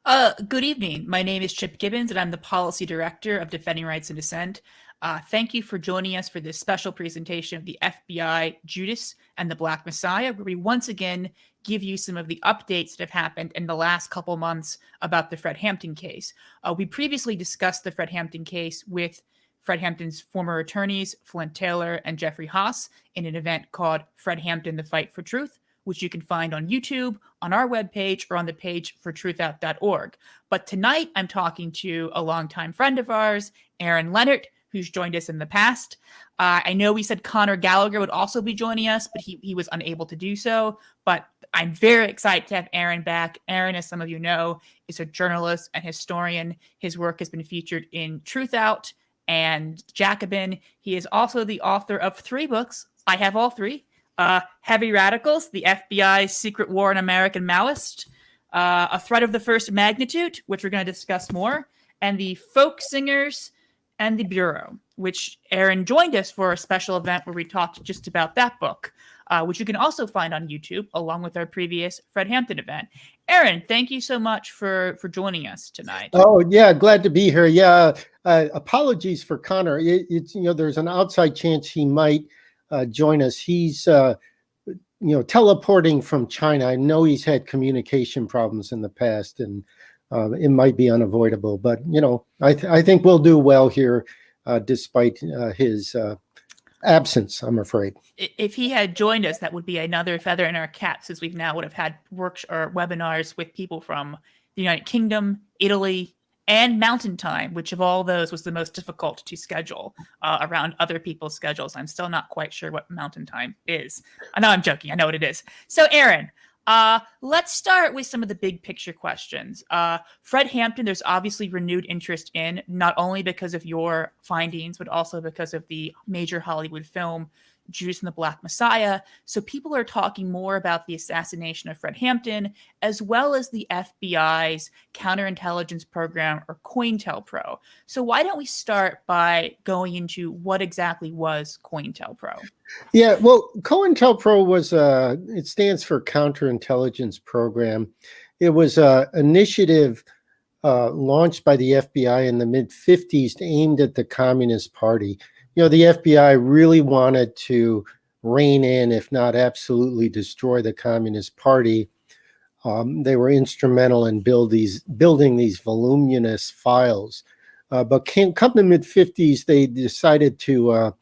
Good evening. My name is Chip Gibbons, and I'm the Policy Director of Defending Rights and Dissent. Thank you for joining us for this special presentation of the FBI, Judas, and the Black Messiah, where we once again give you some of the updates that have happened in the last couple months about the Fred Hampton case. We previously discussed the Fred Hampton case with Fred Hampton's former attorneys, Flint Taylor and Jeffrey Haas, in an event called Fred Hampton, The Fight for Truth, which you can find on YouTube, on our webpage, or on the page for truthout.org. But tonight, I'm talking to a longtime friend of ours, Aaron Leonard, who's joined us in the past. I know we said Conor Gallagher would also be joining us, but he was unable to do so. But I'm very excited to have Aaron back. Aaron, as some of you know, is a journalist and historian. His work has been featured in Truthout and Jacobin. He is also the author of 3 books. I have all 3. Heavy Radicals, the FBI's Secret War on American Maoists, A Threat of the First Magnitude, which we're going to discuss more, and the Folk Singers and the Bureau, which Aaron joined us for a special event where we talked just about that book, which you can also find on YouTube, along with our previous Fred Hampton event. Aaron, thank you so much for joining us tonight. Oh, yeah, glad to be here. Yeah, apologies for Conor. It's there's an outside chance he might join us. He's teleporting from China. I know he's had communication problems in the past, and it might be unavoidable. But I think we'll do well here, despite his absence, I'm afraid. If he had joined us, that would be another feather in our cap, since we've now would have had webinars with people from the United Kingdom, Italy, and Mountain Time, which of all those was the most difficult to schedule around other people's schedules. I'm still not quite sure what Mountain Time is. I know I'm joking. I know what it is. So, Aaron, let's start with some of the big picture questions. Fred Hampton, there's obviously renewed interest in, not only because of your findings, but also because of the major Hollywood film Judas and the Black Messiah. So people are talking more about the assassination of Fred Hampton, as well as the FBI's counterintelligence program, or COINTELPRO. So why don't we start by going into what exactly was COINTELPRO? Yeah, well, COINTELPRO was it stands for Counterintelligence Program. It was an initiative launched by the FBI in the mid-50s aimed at the Communist Party. The FBI really wanted to rein in, if not absolutely destroy, the Communist Party. They were instrumental in building these voluminous files. But come the mid-50s, they decided to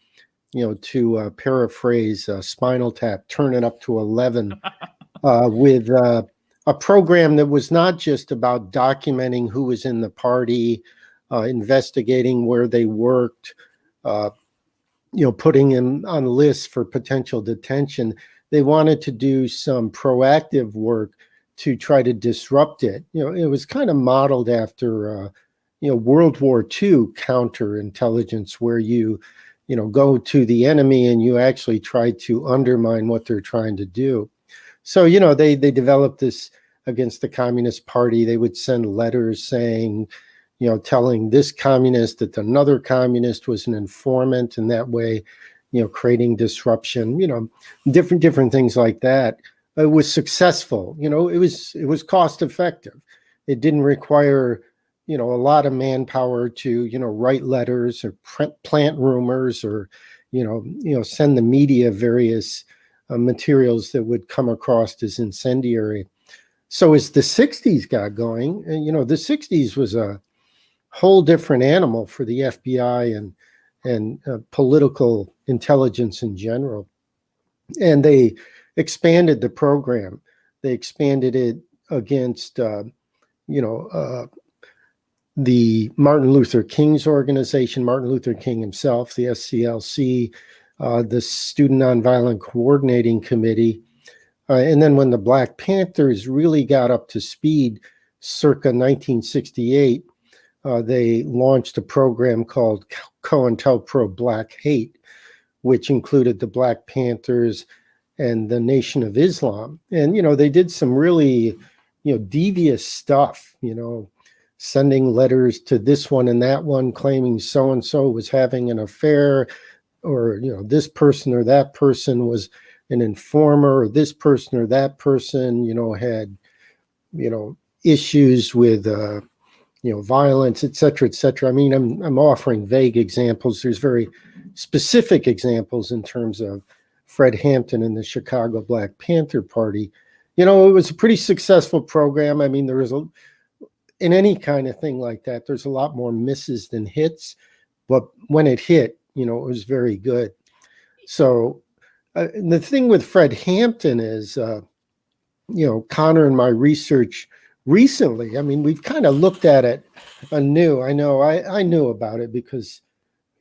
paraphrase Spinal Tap, turn it up to 11, with a program that was not just about documenting who was in the party, investigating where they worked, putting them on lists for potential detention. They wanted to do some proactive work to try to disrupt it. It was kind of modeled after, World War II counterintelligence, where you go to the enemy and you actually try to undermine what they're trying to do. So, they developed this against the Communist Party. They would send letters saying, telling this communist that another communist was an informant, and that way, creating disruption, different things like that. It was successful. It was cost effective. It didn't require, a lot of manpower to, write letters or plant rumors, or, send the media various materials that would come across as incendiary. So as the 60s got going, the 60s was a whole different animal for the FBI and political intelligence in general. And they expanded the program. They expanded it against, the Martin Luther King's organization, Martin Luther King himself, the SCLC, the Student Nonviolent Coordinating Committee. And then when the Black Panthers really got up to speed circa 1968, they launched a program called COINTELPRO Black Hate, which included the Black Panthers and the Nation of Islam. And, they did some really, devious stuff, sending letters to this one and that one claiming so-and-so was having an affair, or, this person or that person was an informer, or this person or that person, had, issues with violence, et cetera, et cetera. I mean, I'm offering vague examples. There's very specific examples in terms of Fred Hampton and the Chicago Black Panther Party. It was a pretty successful program. I mean, there was in any kind of thing like that, there's a lot more misses than hits. But when it hit, it was very good. So the thing with Fred Hampton is, Conor and my research recently, I mean, we've kind of looked at it anew. I know I knew about it because,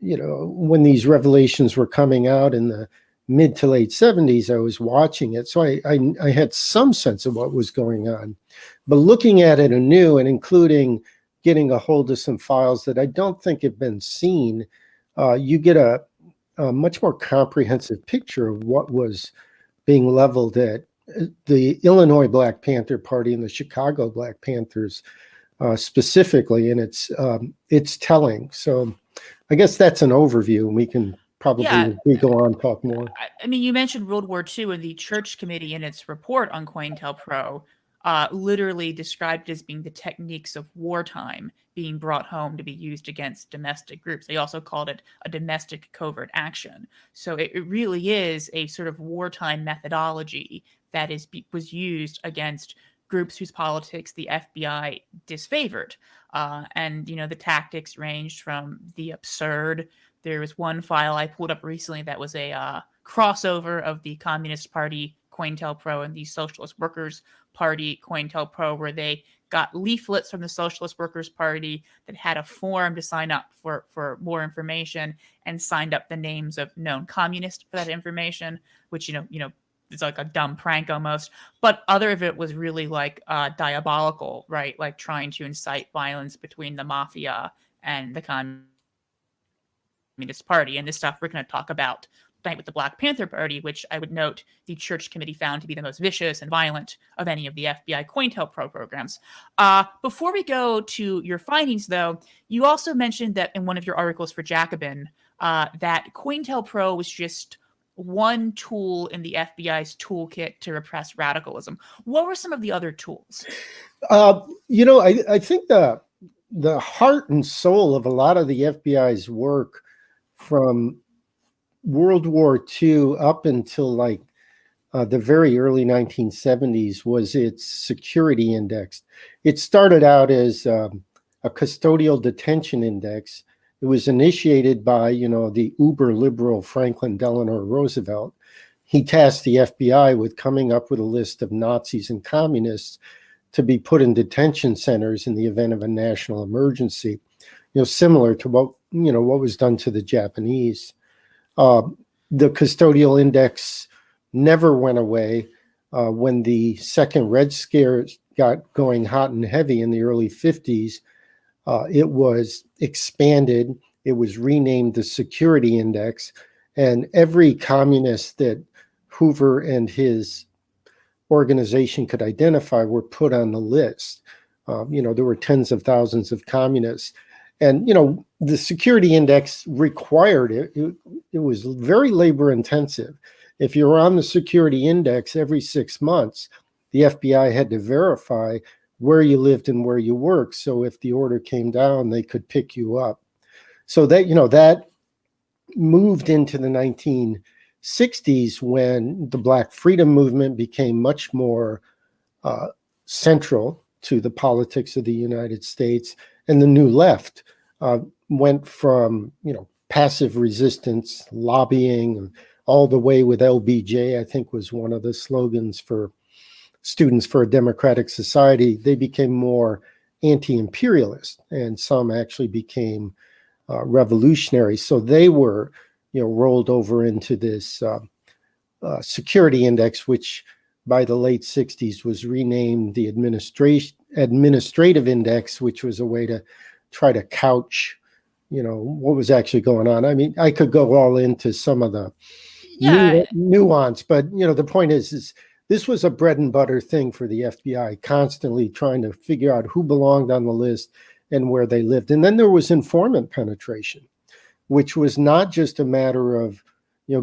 when these revelations were coming out in the mid to late 70s, I was watching it. So I had some sense of what was going on. But looking at it anew and including getting a hold of some files that I don't think have been seen, you get a much more comprehensive picture of what was being leveled at the Illinois Black Panther Party and the Chicago Black Panthers specifically, and it's telling. So I guess that's an overview, and we can probably, as we go on, talk more. I mean, you mentioned World War II, and the Church Committee in its report on COINTELPRO literally described it as being the techniques of wartime being brought home to be used against domestic groups. They also called it a domestic covert action. So it really is a sort of wartime methodology that was used against groups whose politics the FBI disfavored. And, the tactics ranged from the absurd. There was one file I pulled up recently that was a crossover of the Communist Party COINTELPRO and the Socialist Workers Party COINTELPRO, where they got leaflets from the Socialist Workers Party that had a form to sign up for more information, and signed up the names of known communists for that information, which, it's like a dumb prank almost. But other of it was really like diabolical, right? Like trying to incite violence between the mafia and the Communist Party. And this stuff we're going to talk about tonight with the Black Panther Party, which I would note the Church Committee found to be the most vicious and violent of any of the FBI COINTELPRO programs. Before we go to your findings, though, you also mentioned that in one of your articles for Jacobin, that COINTELPRO was just one tool in the FBI's toolkit to repress radicalism. What were some of the other tools? I think the heart and soul of a lot of the FBI's work from World War II up until the very early 1970s was its security index. It started out as a custodial detention index. It was initiated by, the uber liberal Franklin Delano Roosevelt. He tasked the FBI with coming up with a list of Nazis and communists to be put in detention centers in the event of a national emergency, similar to what was done to the Japanese. The custodial index never went away. When the second Red Scare got going hot and heavy in the early 50s, it was expanded. It was renamed the Security Index, and every communist that Hoover and his organization could identify were put on the list. There were tens of thousands of communists. And, the security index required it. It was very labor intensive. If you were on the security index every 6 months, the FBI had to verify where you lived and where you worked. So if the order came down, they could pick you up. So that moved into the 1960s when the Black Freedom Movement became much more central to the politics of the United States, and the New Left went from passive resistance, lobbying, all the way with LBJ, I think was one of the slogans for Students for a Democratic Society. They became more anti-imperialist, and some actually became revolutionary. So they were rolled over into this security index, which by the late 60s was renamed the administrative index, which was a way to try to couch, what was actually going on. I mean, I could go all into some of the nuance, but, the point is this was a bread and butter thing for the FBI, constantly trying to figure out who belonged on the list and where they lived. And then there was informant penetration, which was not just a matter of,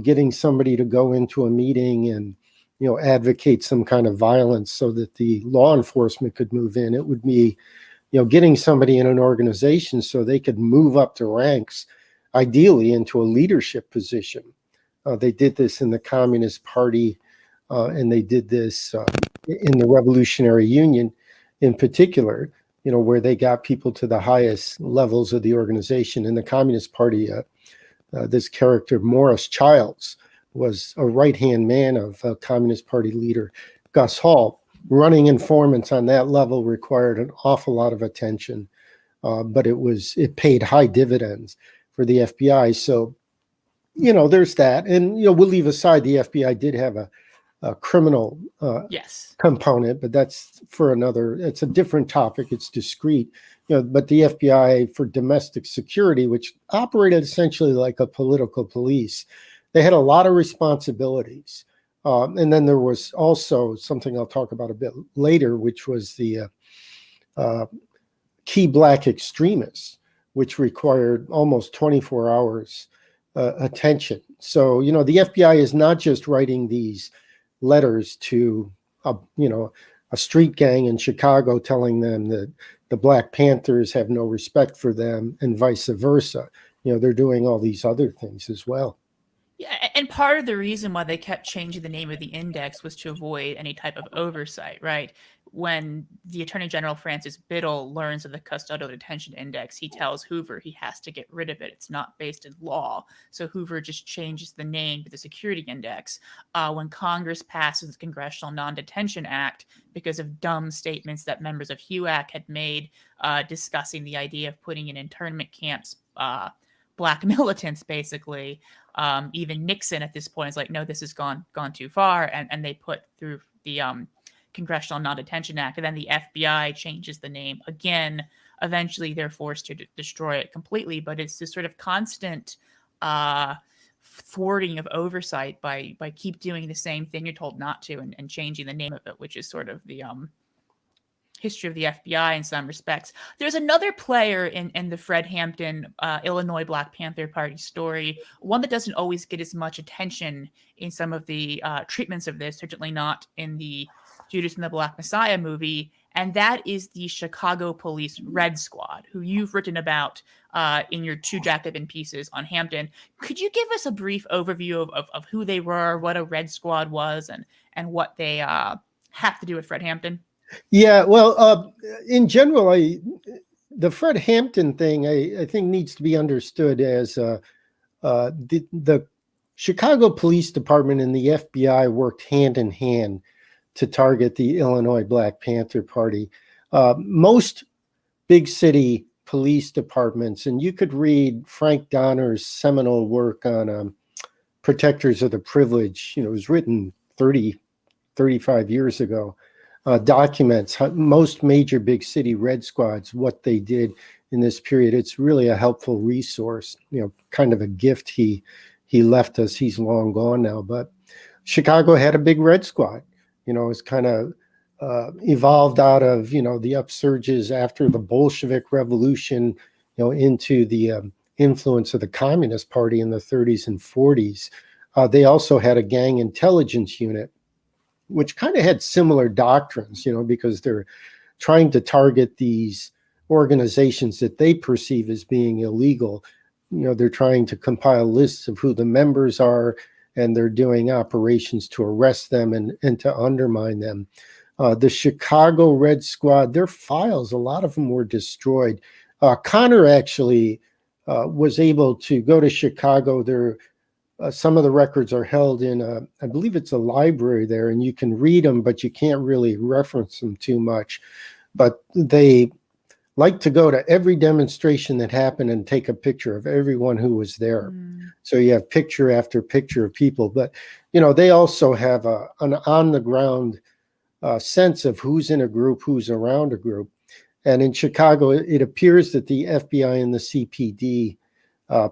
getting somebody to go into a meeting and, advocate some kind of violence so that the law enforcement could move in. It would be, getting somebody in an organization so they could move up the ranks, ideally into a leadership position. They did this in the Communist Party, and they did this in the Revolutionary Union in particular, where they got people to the highest levels of the organization. In the Communist Party, this character, Morris Childs, was a right-hand man of Communist Party leader Gus Hall. Running informants on that level required an awful lot of attention, but it paid high dividends for the FBI. So, there's that. And, we'll leave aside the FBI did have a criminal component, but that's it's a different topic. It's discrete. But the FBI for domestic security, which operated essentially like a political police, they had a lot of responsibilities. And then there was also something I'll talk about a bit later, which was the key black extremists, which required almost 24 hours attention. So, the FBI is not just writing these letters to, a street gang in Chicago telling them that the Black Panthers have no respect for them and vice versa. They're doing all these other things as well. Yeah, and part of the reason why they kept changing the name of the index was to avoid any type of oversight, right? When the Attorney General Francis Biddle learns of the custodial detention index, he tells Hoover he has to get rid of it. It's not based in law. So Hoover just changes the name to the security index. When Congress passes the Congressional Non-Detention Act, because of dumb statements that members of HUAC had made discussing the idea of putting in internment camps Black militants, basically, even Nixon at this point is like, no, this has gone too far. And they put through the Congressional Non-Detention Act, and then the FBI changes the name again. Eventually, they're forced to destroy it completely. But it's this sort of constant thwarting of oversight by keep doing the same thing you're told not to and changing the name of it, which is sort of the history of the FBI in some respects. There's another player in the Fred Hampton, Illinois Black Panther Party story, one that doesn't always get as much attention in some of the treatments of this, certainly not in the Judas and the Black Messiah movie, and that is the Chicago Police Red Squad, who you've written about in your two Jacobin pieces on Hampton. Could you give us a brief overview of who they were, what a Red Squad was, and what they have to do with Fred Hampton? Yeah, well, in general, the Fred Hampton thing, I think needs to be understood as the Chicago Police Department and the FBI worked hand in hand to target the Illinois Black Panther Party. Most big city police departments, and you could read Frank Donner's seminal work on Protectors of the Privileged, it was written 35 years ago, documents most major big city red squads, what they did in this period. It's really a helpful resource, kind of a gift he left us. He's long gone now, but Chicago had a big red squad. It's kind of evolved out of, the upsurges after the Bolshevik Revolution, into the influence of the Communist Party in the 30s and 40s. They also had a gang intelligence unit, which kind of had similar doctrines, because they're trying to target these organizations that they perceive as being illegal. They're trying to compile lists of who the members are, and they're doing operations to arrest them and to undermine them. The Chicago Red Squad, their files, a lot of them were destroyed. Conor actually was able to go to Chicago. Some of the records are held in, I believe it's a library there, and you can read them, but you can't really reference them too much. But they like to go to every demonstration that happened and take a picture of everyone who was there. So you have picture after picture of people. But, they also have an on-the-ground sense of who's in a group, who's around a group. And in Chicago, it appears that the FBI and the CPD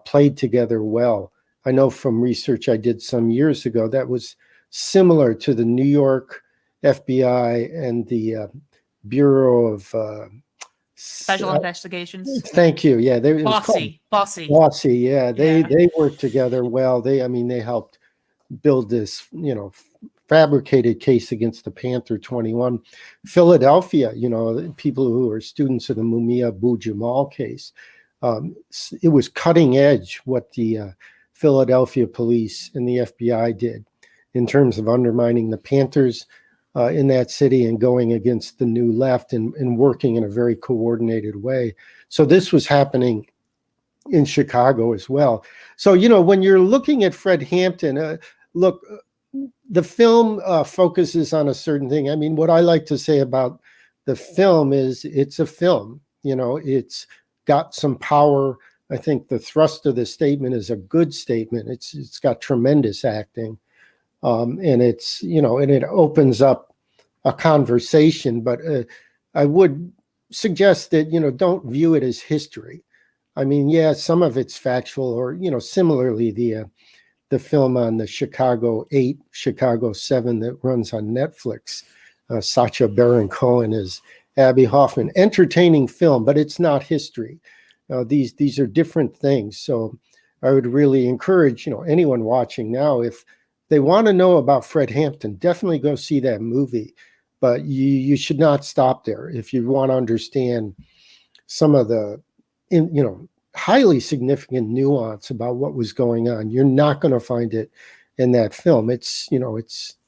played together well. I know from research I did some years ago that was similar to the New York FBI and the Bureau of Special Investigations. Thank you. Yeah, Bossy. Yeah, they worked together well. They helped build this, fabricated case against the Panther 21. Philadelphia, people who are students of the Mumia Abu-Jamal case, it was cutting edge what the Philadelphia police and the FBI did in terms of undermining the Panthers in that city and going against the New Left and working in a very coordinated way. So this was happening in Chicago as well. So, when you're looking at Fred Hampton, look, the film focuses on a certain thing. I mean, what I like to say about the film is it's a film. It's got some power. I think the thrust of the statement is a good statement. It's got tremendous acting, and it's and it opens up a conversation. But I would suggest that don't view it as history. I mean, yeah, some of it's factual, or similarly the film on the Chicago 8, Chicago 7 that runs on Netflix. Sacha Baron Cohen is Abby Hoffman. Entertaining film, but it's not history. These are different things. So I would really encourage anyone watching now, if they want to know about Fred Hampton, definitely go see that movie. But you should not stop there. If you want to understand some of the highly significant nuance about what was going on, you're not going to find it in that film. It's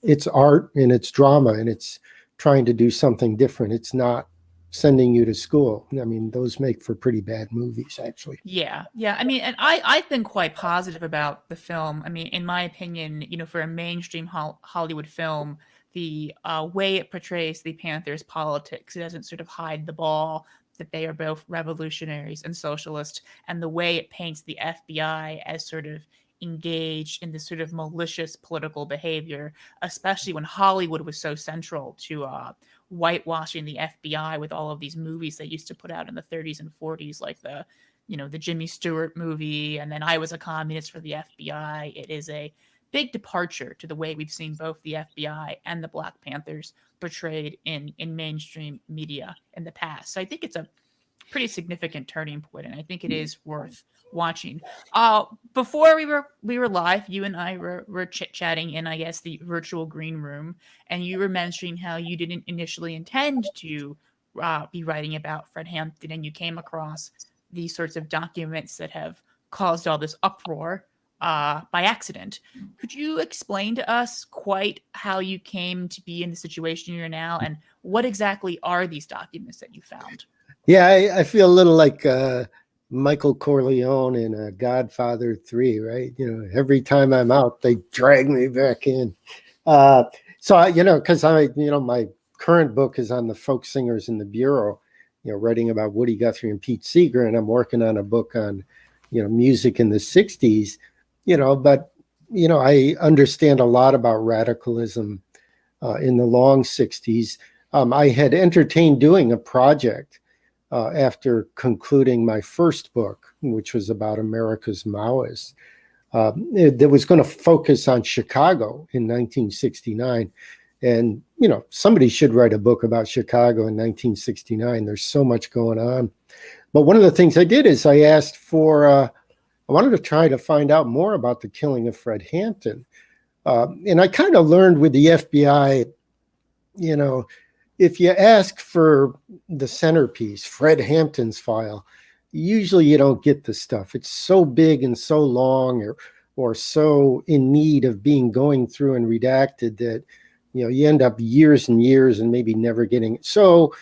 it's art and it's drama and it's trying to do something different. It's not sending you to school. I mean, those make for pretty bad movies, actually. Yeah. I mean, and I've been quite positive about the film. I mean, in my opinion, for a mainstream Hollywood film, the way it portrays the Panthers' politics, it doesn't sort of hide the ball that they are both revolutionaries and socialists, and the way it paints the FBI as sort of engaged in this sort of malicious political behavior, especially when Hollywood was so central to whitewashing the FBI with all of these movies they used to put out in the 30s and 40s, like the Jimmy Stewart movie, and then I Was a Communist for the FBI. It is a big departure to the way we've seen both the FBI and the Black Panthers portrayed in mainstream media in the past. So I think it's a pretty significant turning point, and I think it is worth watching. Before we were live, you and I were chit-chatting in, I guess, the virtual green room, and you were mentioning how you didn't initially intend to be writing about Fred Hampton, and you came across these sorts of documents that have caused all this uproar by accident. Could you explain to us quite how you came to be in the situation you're now, and what exactly are these documents that you found? Yeah, I feel a little like Michael Corleone in Godfather 3, right? Every time I'm out, they drag me back in. So, because my current book is on the folk singers in the Bureau, writing about Woody Guthrie and Pete Seeger, and I'm working on a book on, music in the 60s. But I understand a lot about radicalism in the long 60s. I had entertained doing a project after concluding my first book, which was about America's Maoists, that was going to focus on Chicago in 1969. And, somebody should write a book about Chicago in 1969. There's so much going on. But one of the things I did is I asked for I wanted to try to find out more about the killing of Fred Hampton. And I kind of learned with the FBI, if you ask for the centerpiece, Fred Hampton's file, usually you don't get the stuff. It's so big and so long or so in need of being going through and redacted that, you end up years and years and maybe never getting it. So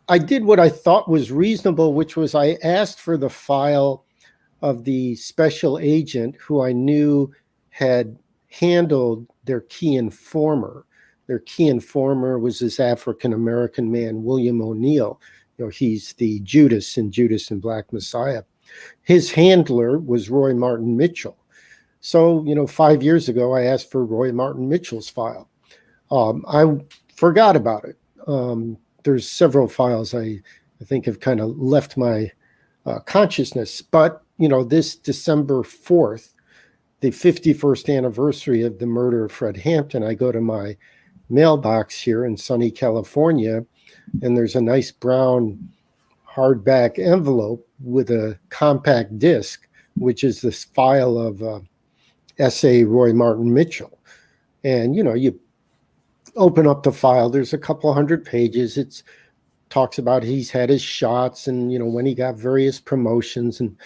I did what I thought was reasonable, which was I asked for the file of the special agent who I knew had handled their key informer. Their key informer was this African-American man, William O'Neill. He's the Judas in Judas and Black Messiah. His handler was Roy Martin Mitchell. So, 5 years ago, I asked for Roy Martin Mitchell's file. I forgot about it. There's several files I think have kind of left my consciousness. But, this December 4th, the 51st anniversary of the murder of Fred Hampton, I go to my mailbox here in sunny California, and there's a nice brown hardback envelope with a compact disc, which is this file of S.A. Roy Martin Mitchell. And, you open up the file, there's a couple hundred pages. It's talks about he's had his shots and, when he got various promotions and,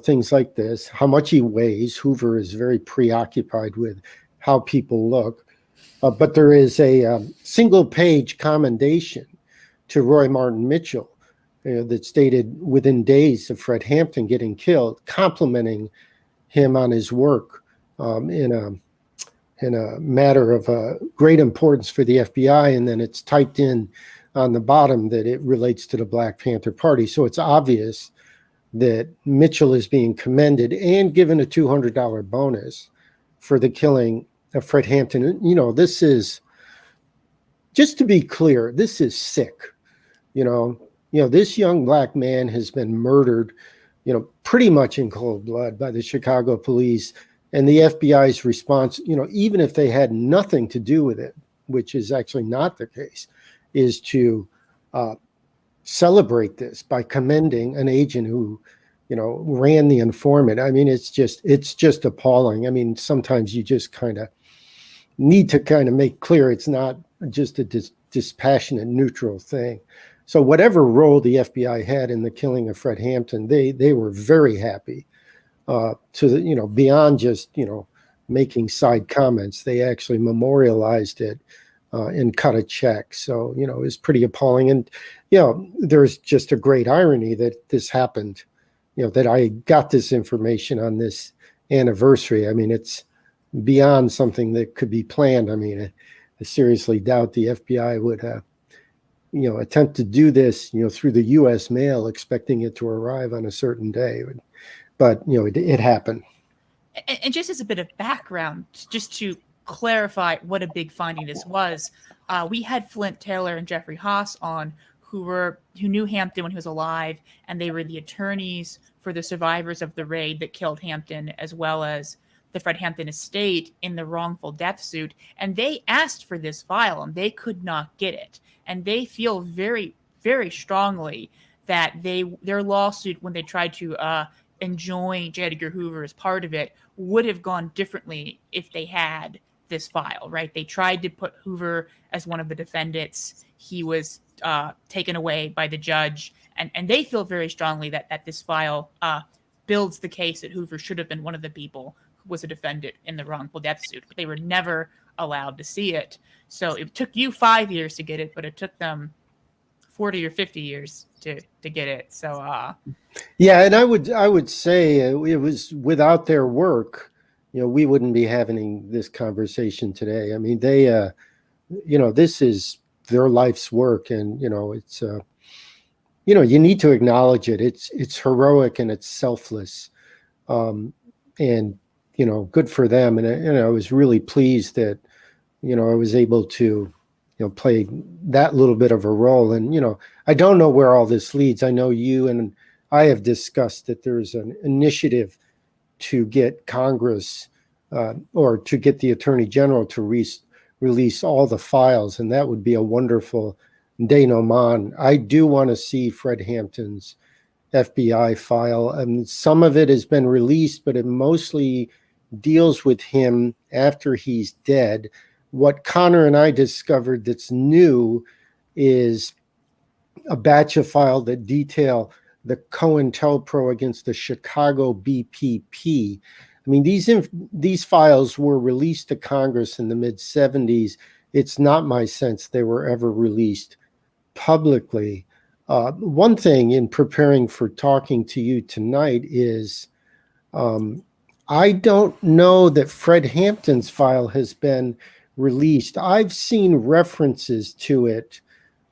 things like this, how much he weighs. Hoover is very preoccupied with how people look. But there is a single page commendation to Roy Martin Mitchell that stated within days of Fred Hampton getting killed, complimenting him on his work in a matter of great importance for the FBI. And then it's typed in on the bottom that it relates to the Black Panther Party. So it's obvious that Mitchell is being commended and given a $200 bonus for the killing of Fred Hampton. This is, just to be clear, this is sick. This young black man has been murdered, pretty much in cold blood by the Chicago police. And the FBI's response, even if they had nothing to do with it, which is actually not the case, is to celebrate this by commending an agent who, ran the informant. I mean, it's just appalling. I mean, sometimes you just kind of need to make clear it's not just a dispassionate, neutral thing. So whatever role the FBI had in the killing of Fred Hampton, they were very happy beyond just, making side comments. They actually memorialized it and cut a check. So, it was pretty appalling. And, there's just a great irony that this happened, that I got this information on this anniversary. I mean, it's beyond something that could be planned. I mean, I seriously doubt the FBI would, attempt to do this, through the U.S. mail, expecting it to arrive on a certain day. But, it happened. And just as a bit of background, just to clarify what a big finding this was, we had Flint Taylor and Jeffrey Haas on, who knew Hampton when he was alive, and they were the attorneys for the survivors of the raid that killed Hampton, as well as the Fred Hampton estate in the wrongful death suit. And they asked for this file, and they could not get it. And they feel very, very strongly that their lawsuit, when they tried to enjoin J. Edgar Hoover as part of it, would have gone differently if they had this file, right? They tried to put Hoover as one of the defendants. He was taken away by the judge. And they feel very strongly that this file builds the case that Hoover should have been one of the people who was a defendant in the wrongful death suit. But they were never allowed to see it. So it took you 5 years to get it, but it took them 40 or 50 years to get it. So yeah, and I would say it was without their work, we wouldn't be having this conversation today. I mean, they this is their life's work, and it's you need to acknowledge it. It's heroic and it's selfless, and good for them. And I was really pleased that I was able to play that little bit of a role. And I don't know where all this leads. I know you and I have discussed that there's an initiative to get Congress or to get the Attorney General to release all the files, and that would be a wonderful denouement. I do want to see Fred Hampton's FBI file, and some of it has been released, but it mostly deals with him after he's dead. What Conor and I discovered that's new is a batch of files that detail the COINTELPRO against the Chicago BPP. I mean, these files were released to Congress in the mid-'70s. It's not my sense they were ever released publicly. One thing in preparing for talking to you tonight is I don't know that Fred Hampton's file has been released. I've seen references to it.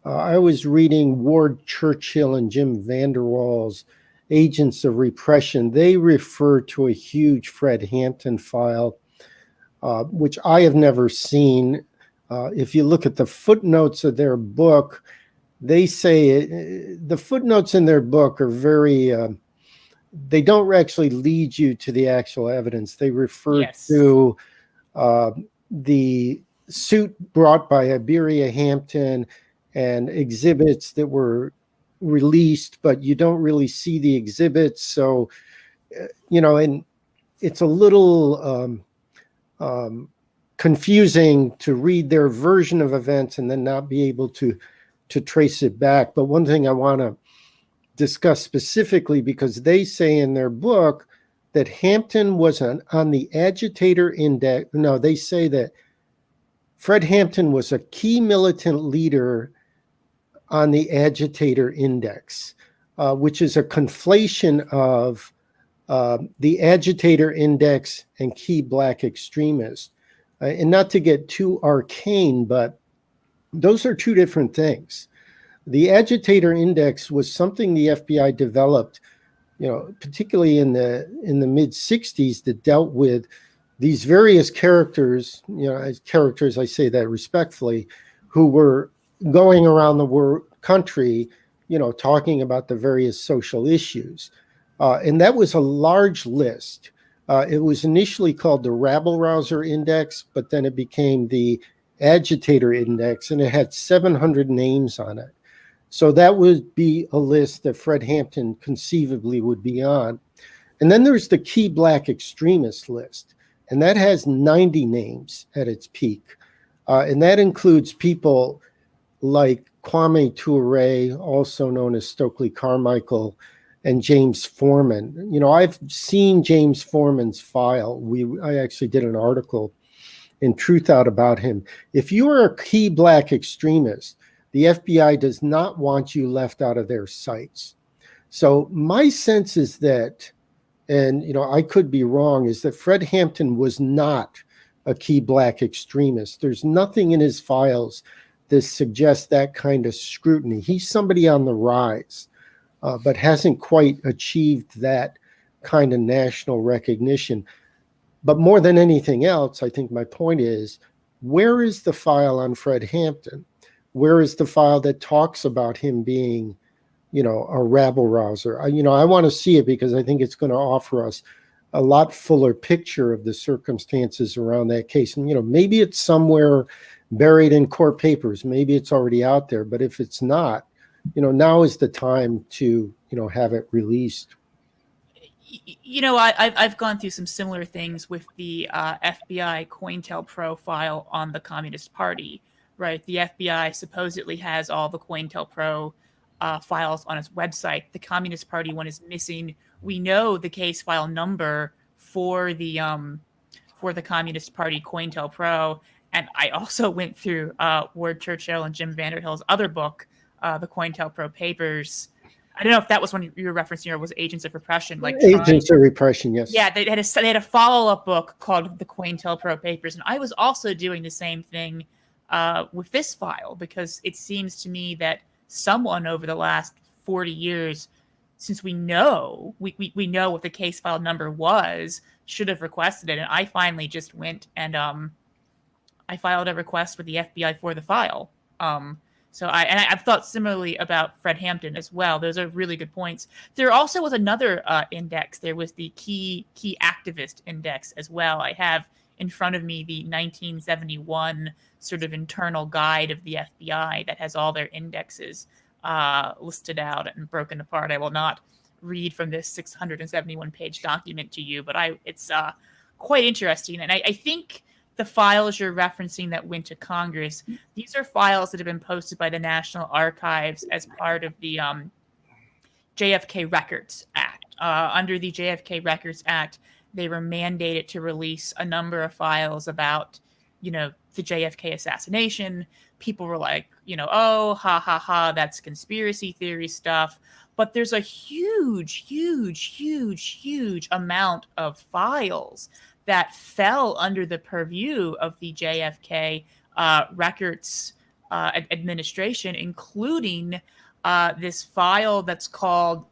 I was reading Ward Churchill and Jim Vanderwall's Agents of Repression. They refer to a huge Fred Hampton file, which I have never seen. If you look at the footnotes of their book, they say the footnotes in their book are very, they don't actually lead you to the actual evidence. They refer to the suit brought by Iberia Hampton and exhibits that were released, but you don't really see the exhibits. So, and it's a little confusing to read their version of events and then not be able to trace it back. But one thing I want to discuss specifically, because they say in their book that Hampton was on the agitator index. No, they say that Fred Hampton was a key militant leader on the agitator index, which is a conflation of the agitator index and key black extremist. And not to get too arcane, but those are two different things. The agitator index was something the FBI developed, particularly in the mid 60s, that dealt with these various characters, as characters, I say that respectfully, who were going around the country, talking about the various social issues. And that was a large list. It was initially called the rabble-rouser index, but then it became the agitator index, and it had 700 names on it. So that would be a list that Fred Hampton conceivably would be on. And then there's the key black extremist list, and that has 90 names at its peak. And that includes people like Kwame Ture, also known as Stokely Carmichael, and James Foreman. I've seen James Foreman's file. I actually did an article in Truth Out about him. If you are a key black extremist, the FBI does not want you left out of their sights. So my sense is that, and I could be wrong, is that Fred Hampton was not a key black extremist. There's nothing in his files that suggests that kind of scrutiny. He's somebody on the rise, but hasn't quite achieved that kind of national recognition. But more than anything else, I think my point is, where is the file on Fred Hampton? Where is the file that talks about him being, a rabble-rouser? I want to see it, because I think it's going to offer us a lot fuller picture of the circumstances around that case. And, maybe it's somewhere buried in court papers. Maybe it's already out there. But if it's not, now is the time to, have it released. I've gone through some similar things with the FBI COINTELPRO file on the Communist Party, right? The FBI supposedly has all the COINTELPRO files on its website. The Communist Party one is missing. We know the case file number for the Communist Party COINTELPRO, and I also went through Ward Churchill and Jim Vanderhill's other book, the COINTELPRO Papers. I don't know if that was one you were referencing, or was Agents of Repression? Agents of Repression, yes. Yeah, they had a follow-up book called the COINTELPRO Papers, and I was also doing the same thing with this file, because it seems to me that someone over the last 40 years, since we know what the case file number was, should have requested it. And I finally just went and I filed a request with the FBI for the file. So I've thought similarly about Fred Hampton as well. Those are really good points. There also was another index. There was the key activist index as well. I have in front of me the 1971 sort of internal guide of the FBI that has all their indexes listed out and broken apart. I will not read from this 671-page document to you, but it's quite interesting. And I think the files you're referencing that went to Congress, these are files that have been posted by the National Archives as part of the JFK Records Act. Under the JFK Records Act, they were mandated to release a number of files about, the JFK assassination. People were like, oh, ha, ha, ha, that's conspiracy theory stuff. But there's a huge, huge, huge, huge amount of files that fell under the purview of the JFK Records Administration, including this file that's called,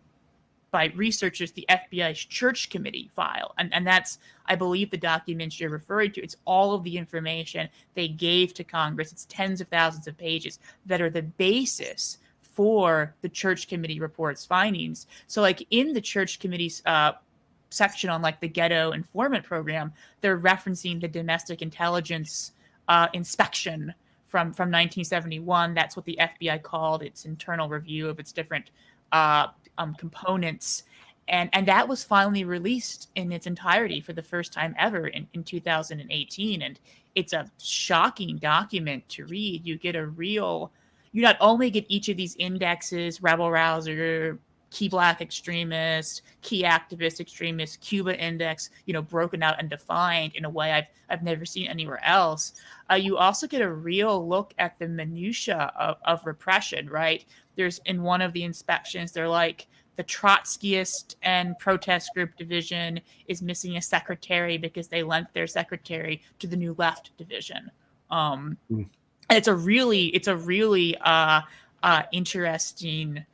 by researchers, the FBI's Church Committee file. And that's, I believe, the documents you're referring to. It's all of the information they gave to Congress. It's tens of thousands of pages that are the basis for the Church Committee report's findings. So like in the Church Committee's section on like the ghetto informant program, they're referencing the domestic intelligence inspection from 1971. That's what the FBI called its internal review of its different components. And that was finally released in its entirety for the first time ever in 2018. And it's a shocking document to read. You not only get each of these indexes, rebel rouser, key black extremist, key activist extremist, Cuba index, broken out and defined in a way I've never seen anywhere else. You also get a real look at the minutia of repression, right? There's, in one of the inspections, they're like, the Trotskyist and protest group division is missing a secretary because they lent their secretary to the New Left division. It's a really interesting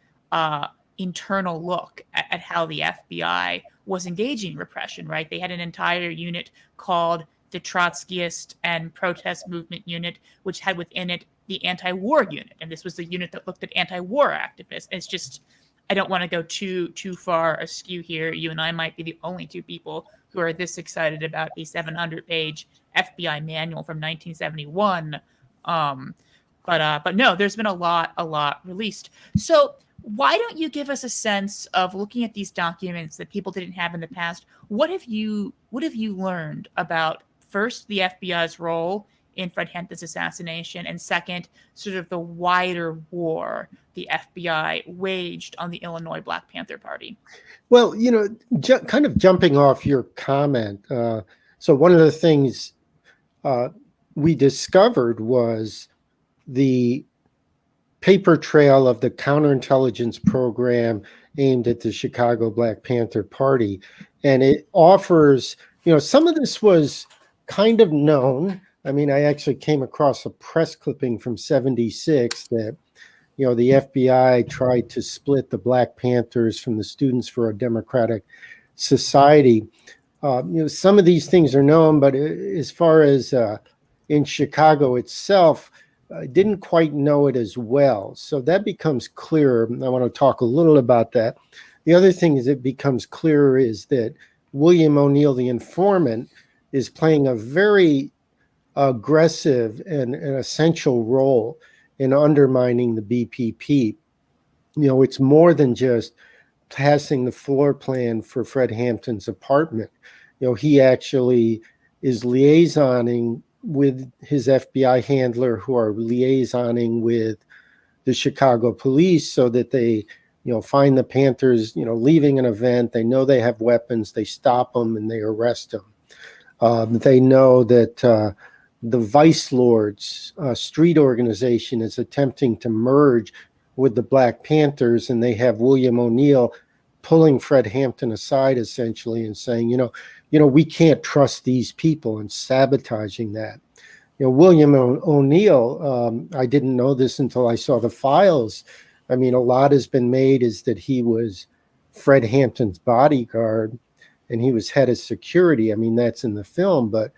internal look at how the FBI was engaging repression, right? They had an entire unit called the Trotskyist and Protest Movement Unit, which had within it the anti-war unit. And this was the unit that looked at anti-war activists. It's just, I don't want to go too far askew here. You and I might be the only two people who are this excited about a 700-page FBI manual from 1971. But no, there's been a lot released. So why don't you give us a sense of, looking at these documents that people didn't have in the past, what have you learned about, first, the FBI's role in Fred Hampton's assassination, and second, sort of the wider war the FBI waged on the Illinois Black Panther Party? Well, kind of jumping off your comment, so one of the things we discovered was the paper trail of the counterintelligence program aimed at the Chicago Black Panther Party. And it offers, some of this was kind of known. I mean, I actually came across a press clipping from 76 that, the FBI tried to split the Black Panthers from the Students for a Democratic Society. Some of these things are known, but as far as in Chicago itself, I didn't quite know it as well. So that becomes clearer. I want to talk a little about that. The other thing is, it becomes clearer is that William O'Neill, the informant, is playing a very aggressive and an essential role in undermining the BPP. It's more than just passing the floor plan for Fred Hampton's apartment. He actually is liaisoning with his FBI handler, who are liaisoning with the Chicago police so that they, find the Panthers, leaving an event. They know they have weapons. They stop them and they arrest them. They know that the Vice Lords street organization is attempting to merge with the Black Panthers, and they have William O'Neill pulling Fred Hampton aside, essentially, and saying, we can't trust these people, and sabotaging that. William O'Neill, I didn't know this until I saw the files. I mean, a lot has been made is that he was Fred Hampton's bodyguard and he was head of security. I mean, that's in the film, but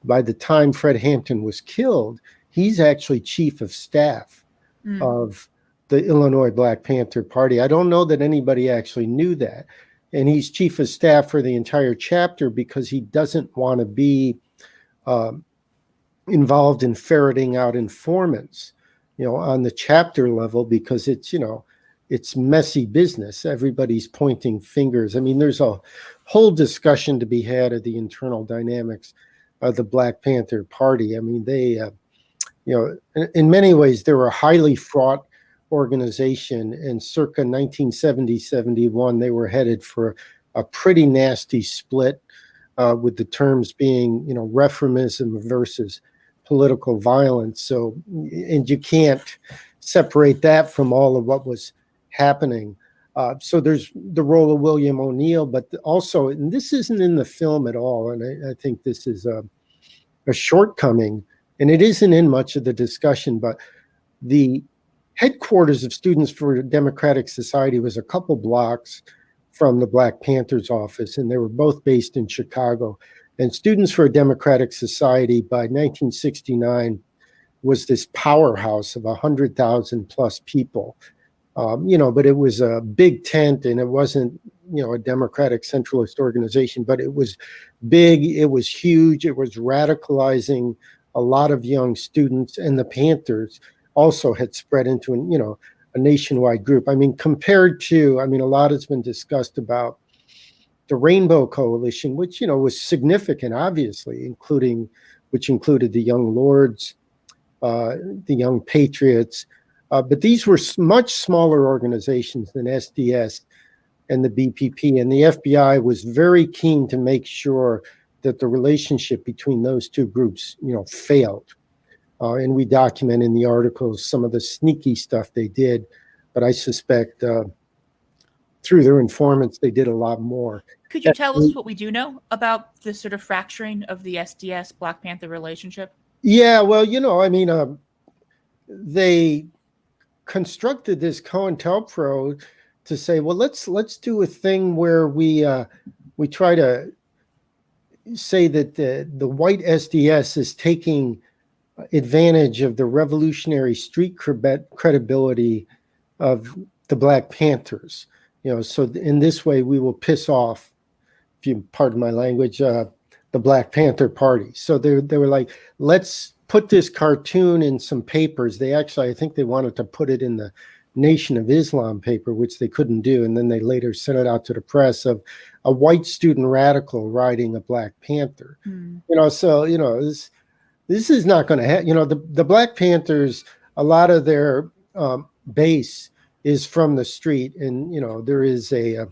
by the time Fred Hampton was killed, he's actually chief of staff of the Illinois Black Panther Party. I don't know that anybody actually knew that. And he's chief of staff for the entire chapter because he doesn't want to be involved in ferreting out informants, on the chapter level, because it's, it's messy business. Everybody's pointing fingers. I mean, there's a whole discussion to be had of the internal dynamics of the Black Panther Party. I mean, they, in many ways, they were a highly fraught organization, and circa 1970-71, they were headed for a pretty nasty split, with the terms being, reformism versus political violence. So, and you can't separate that from all of what was happening. So there's the role of William O'Neill, but also, and this isn't in the film at all, and I think this is a shortcoming, and it isn't in much of the discussion, but the headquarters of Students for a Democratic Society was a couple blocks from the Black Panthers office, and they were both based in Chicago. And Students for a Democratic Society by 1969 was this powerhouse of 100,000 plus people. But it was a big tent, and it wasn't, a democratic centralist organization, but it was big, it was huge, it was radicalizing a lot of young students, and the Panthers also had spread into, a nationwide group. I mean, compared to, a lot has been discussed about the Rainbow Coalition, which, was significant, obviously, including which included the Young Lords, the Young Patriots. But these were much smaller organizations than SDS and the BPP. And the FBI was very keen to make sure that the relationship between those two groups, failed. And we document in the articles some of the sneaky stuff they did. But I suspect through their informants, they did a lot more. Could you tell us what we do know about this sort of fracturing of the SDS Black Panther relationship? Yeah, well, they constructed this COINTELPRO to say, well, let's do a thing where we try to say that the white SDS is taking advantage of the revolutionary street credibility of the Black Panthers. So in this way, we will piss off, if you pardon my language, the Black Panther Party. So they were like, let's put this cartoon in some papers. I think they wanted to put it in the Nation of Islam paper, which they couldn't do. And then they later sent it out to the press of a white student radical riding a Black Panther. This is not going to happen. The Black Panthers, a lot of their base is from the street, and there is a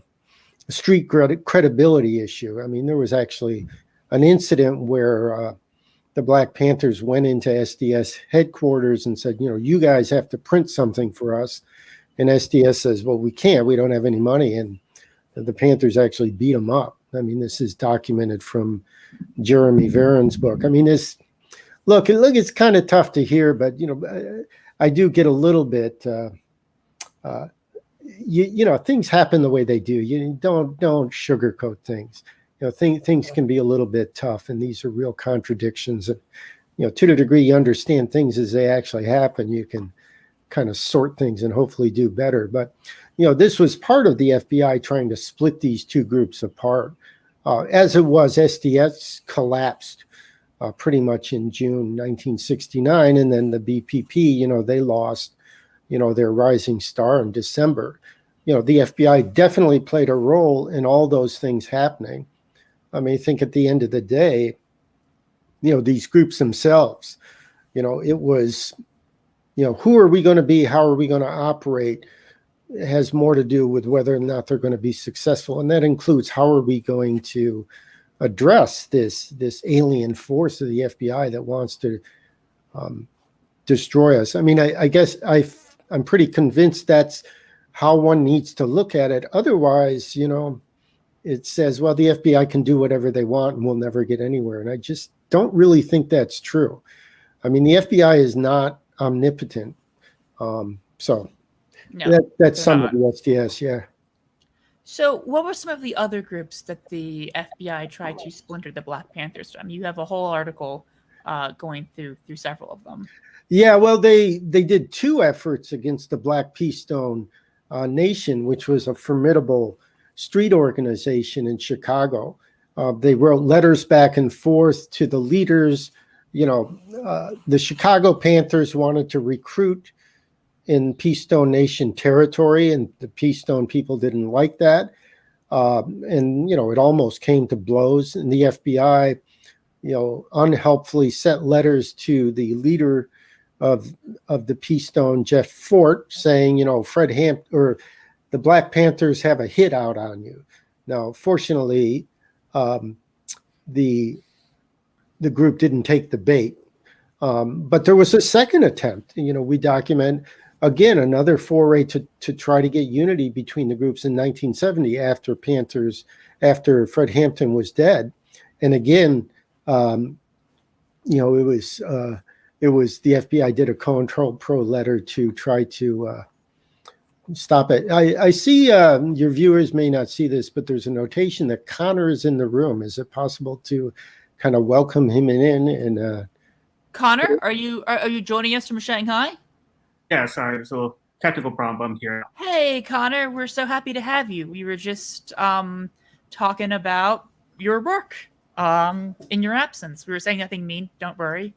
street credibility issue. I mean, there was actually an incident where the Black Panthers went into SDS headquarters and said, you guys have to print something for us. And SDS says, well, we can't. We don't have any money. And the Panthers actually beat them up. I mean, this is documented from Jeremy Varon's book. I mean, look, it's kind of tough to hear, but, I do get a little bit, things happen the way they do. You don't sugarcoat things. Things can be a little bit tough, and these are real contradictions. And, to the degree you understand things as they actually happen, you can kind of sort things and hopefully do better. But, this was part of the FBI trying to split these two groups apart. As it was, SDS collapsed pretty much in June 1969, and then the BPP, they lost, their rising star in December. The FBI definitely played a role in all those things happening. I mean, I think at the end of the day, these groups themselves, it was, who are we going to be? How are we going to operate? It has more to do with whether or not they're going to be successful. And that includes how are we going to address this alien force of the FBI that wants to destroy us. I mean, I guess I'm pretty convinced that's how one needs to look at it. Otherwise, it says, well, the FBI can do whatever they want and we'll never get anywhere. And I just don't really think that's true. I mean, the FBI is not omnipotent. That's some of the SDS, yeah. So what were some of the other groups that the FBI tried to splinter the Black Panthers from? You have a whole article going through several of them. Yeah, well, they did two efforts against the Black Keystone Nation, which was a formidable street organization in Chicago. They wrote letters back and forth to the leaders. The Chicago Panthers wanted to recruit in Keystone Nation territory, and the Keystone people didn't like that. And, it almost came to blows. And the FBI, unhelpfully sent letters to the leader of the Keystone, Jeff Fort, saying, Fred Hampton or the Black Panthers have a hit out on you. Now, fortunately, the group didn't take the bait. But there was a second attempt. We document, again, another foray to try to get unity between the groups in 1970 after Fred Hampton was dead. And again, it was the FBI did a COINTELPRO letter to try to stop it. I see your viewers may not see this, but there's a notation that Conor is in the room. Is it possible to kind of welcome him in? And Conor, are you joining us from Shanghai? Yeah, sorry, so technical problem here. Hey, Conor, we're so happy to have you. We were just talking about your work in your absence. We were saying nothing mean, don't worry.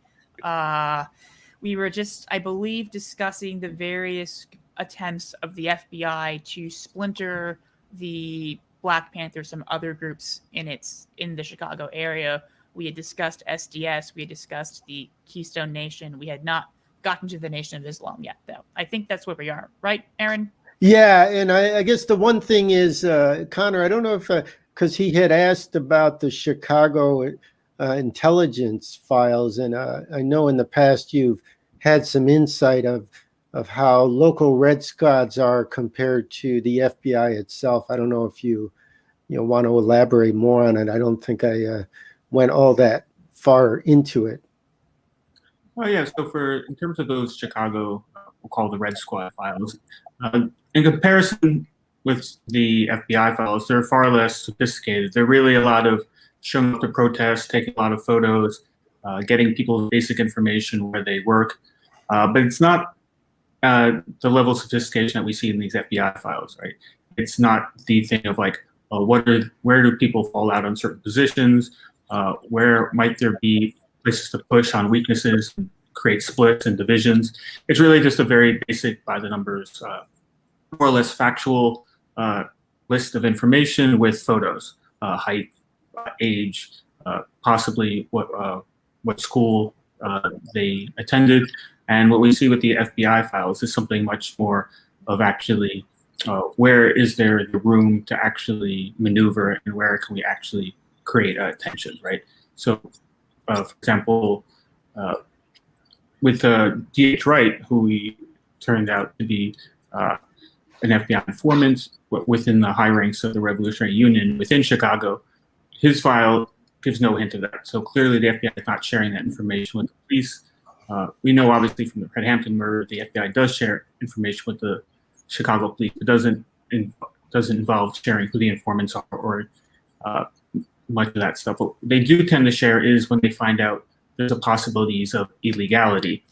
We were just, I believe, discussing the various attempts of the FBI to splinter the Black Panthers from other groups in the Chicago area. We had discussed SDS. We had discussed the Keystone Nation. We had not gotten to the Nation of Islam yet, though. I think that's where we are, right, Aaron? Yeah, and I guess the one thing is, Conor, I don't know if, because he had asked about the Chicago intelligence files, and I know in the past you've had some insight of how local Red Squads are compared to the FBI itself. I don't know if you want to elaborate more on it. I don't think I went all that far into it. Oh yeah, so in terms of those Chicago, we'll call the Red Squad files, in comparison with the FBI files, they're far less sophisticated. They're really a lot of showing up to protests, taking a lot of photos, getting people's basic information where they work, but it's not the level of sophistication that we see in these FBI files, right? It's not the thing of like, where do people fall out on certain positions? Where might there be places to push on weaknesses, and create splits and divisions? It's really just a very basic, by the numbers, more or less factual list of information with photos, height, age, possibly what school they attended. And what we see with the FBI files is something much more of actually where is there the room to actually maneuver, and where can we actually create tensions, right? So, for example, with D.H. Wright, who he turned out to be an FBI informant within the high ranks of the Revolutionary Union within Chicago, his file gives no hint of that. So clearly the FBI is not sharing that information with the police. We know obviously from the Fred Hampton murder, the FBI does share information with the Chicago police. It doesn't involve sharing who the informants are or much of that stuff. What they do tend to share is when they find out there's a possibilities of illegality.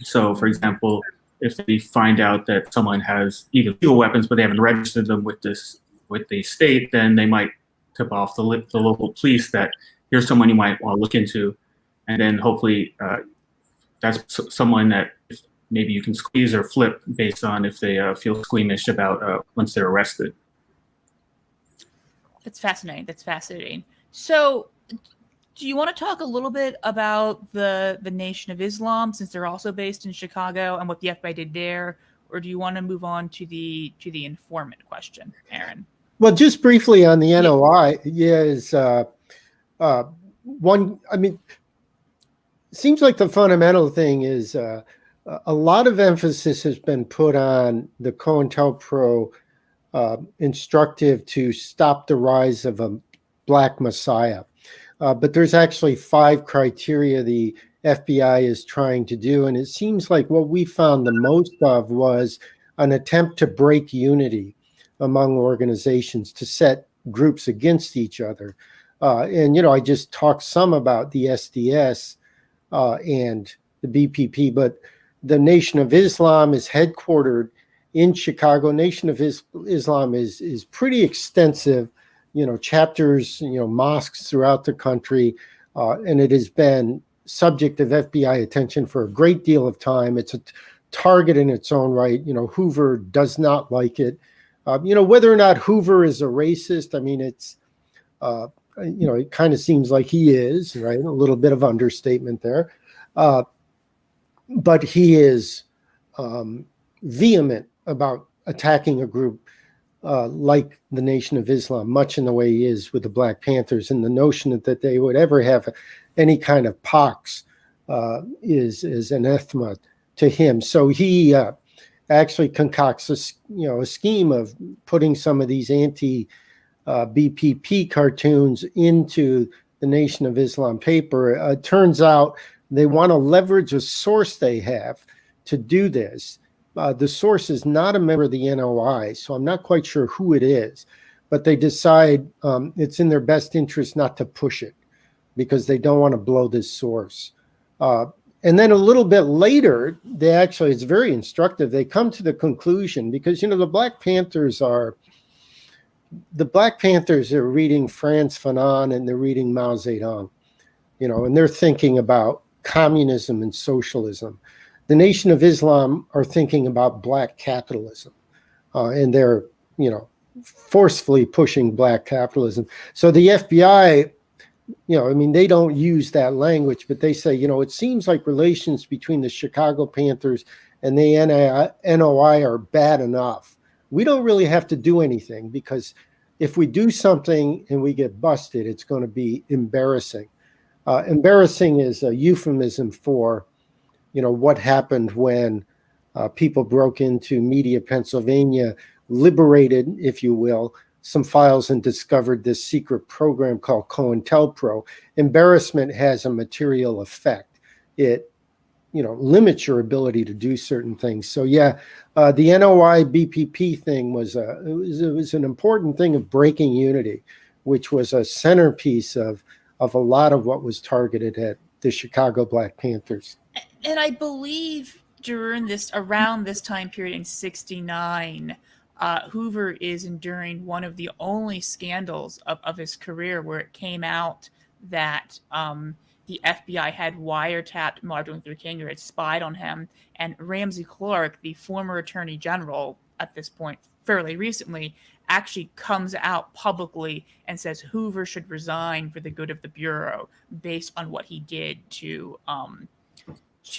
So for example, if they find out that someone has even legal weapons, but they haven't registered them with the state, then they might tip off the local police that here's someone you might want to look into. And then hopefully that's someone that maybe you can squeeze or flip based on if they feel squeamish about once they're arrested. That's fascinating. That's fascinating. So do you want to talk a little bit about the Nation of Islam, since they're also based in Chicago, and what the FBI did there? Or do you want to move on to the informant question, Aaron? Well, just briefly on the NOI, is one, I mean, seems like the fundamental thing is a lot of emphasis has been put on the COINTELPRO instructive to stop the rise of a Black Messiah. But there's actually 5 criteria the FBI is trying to do. And it seems like what we found the most of was an attempt to break unity among organizations, to set groups against each other. And, I just talked some about the SDS and the BPP, but the Nation of Islam is headquartered in Chicago. Nation of Islam is pretty extensive, chapters, mosques throughout the country, and it has been subject of FBI attention for a great deal of time. It's a target in its own right. Hoover does not like it. Whether or not Hoover is a racist, I mean, it's, it kind of seems like he is, right? A little bit of understatement there. But he is vehement about attacking a group like the Nation of Islam, much in the way he is with the Black Panthers, and the notion that they would ever have any kind of pox is anathema to him. So he actually concocts a scheme of putting some of these anti-BPP cartoons into the Nation of Islam paper. It turns out they want to leverage a source they have to do this. The source is not a member of the NOI, so I'm not quite sure who it is, but they decide it's in their best interest not to push it because they don't want to blow this source. And then a little bit later, it's very instructive. They come to the conclusion, because, the Black Panthers are reading Frantz Fanon and they're reading Mao Zedong, and they're thinking about communism and socialism. The Nation of Islam are thinking about Black capitalism, and they're, forcefully pushing Black capitalism. So the FBI I mean, they don't use that language, but they say, it seems like relations between the Chicago Panthers and the NOI are bad enough. We don't really have to do anything, because if we do something and we get busted, it's going to be embarrassing. Embarrassing is a euphemism for, what happened when people broke into Media, Pennsylvania, liberated, if you will, some files and discovered this secret program called COINTELPRO. Embarrassment has a material effect. It, limits your ability to do certain things. So yeah, the NOI BPP thing was an important thing of breaking unity, which was a centerpiece of a lot of what was targeted at the Chicago Black Panthers. And I believe around this time period in '69, Hoover is enduring one of the only scandals of his career, where it came out that the FBI had wiretapped Martin Luther King, or had spied on him. And Ramsey Clark, the former attorney general at this point, fairly recently, actually comes out publicly and says Hoover should resign for the good of the Bureau based on what he did to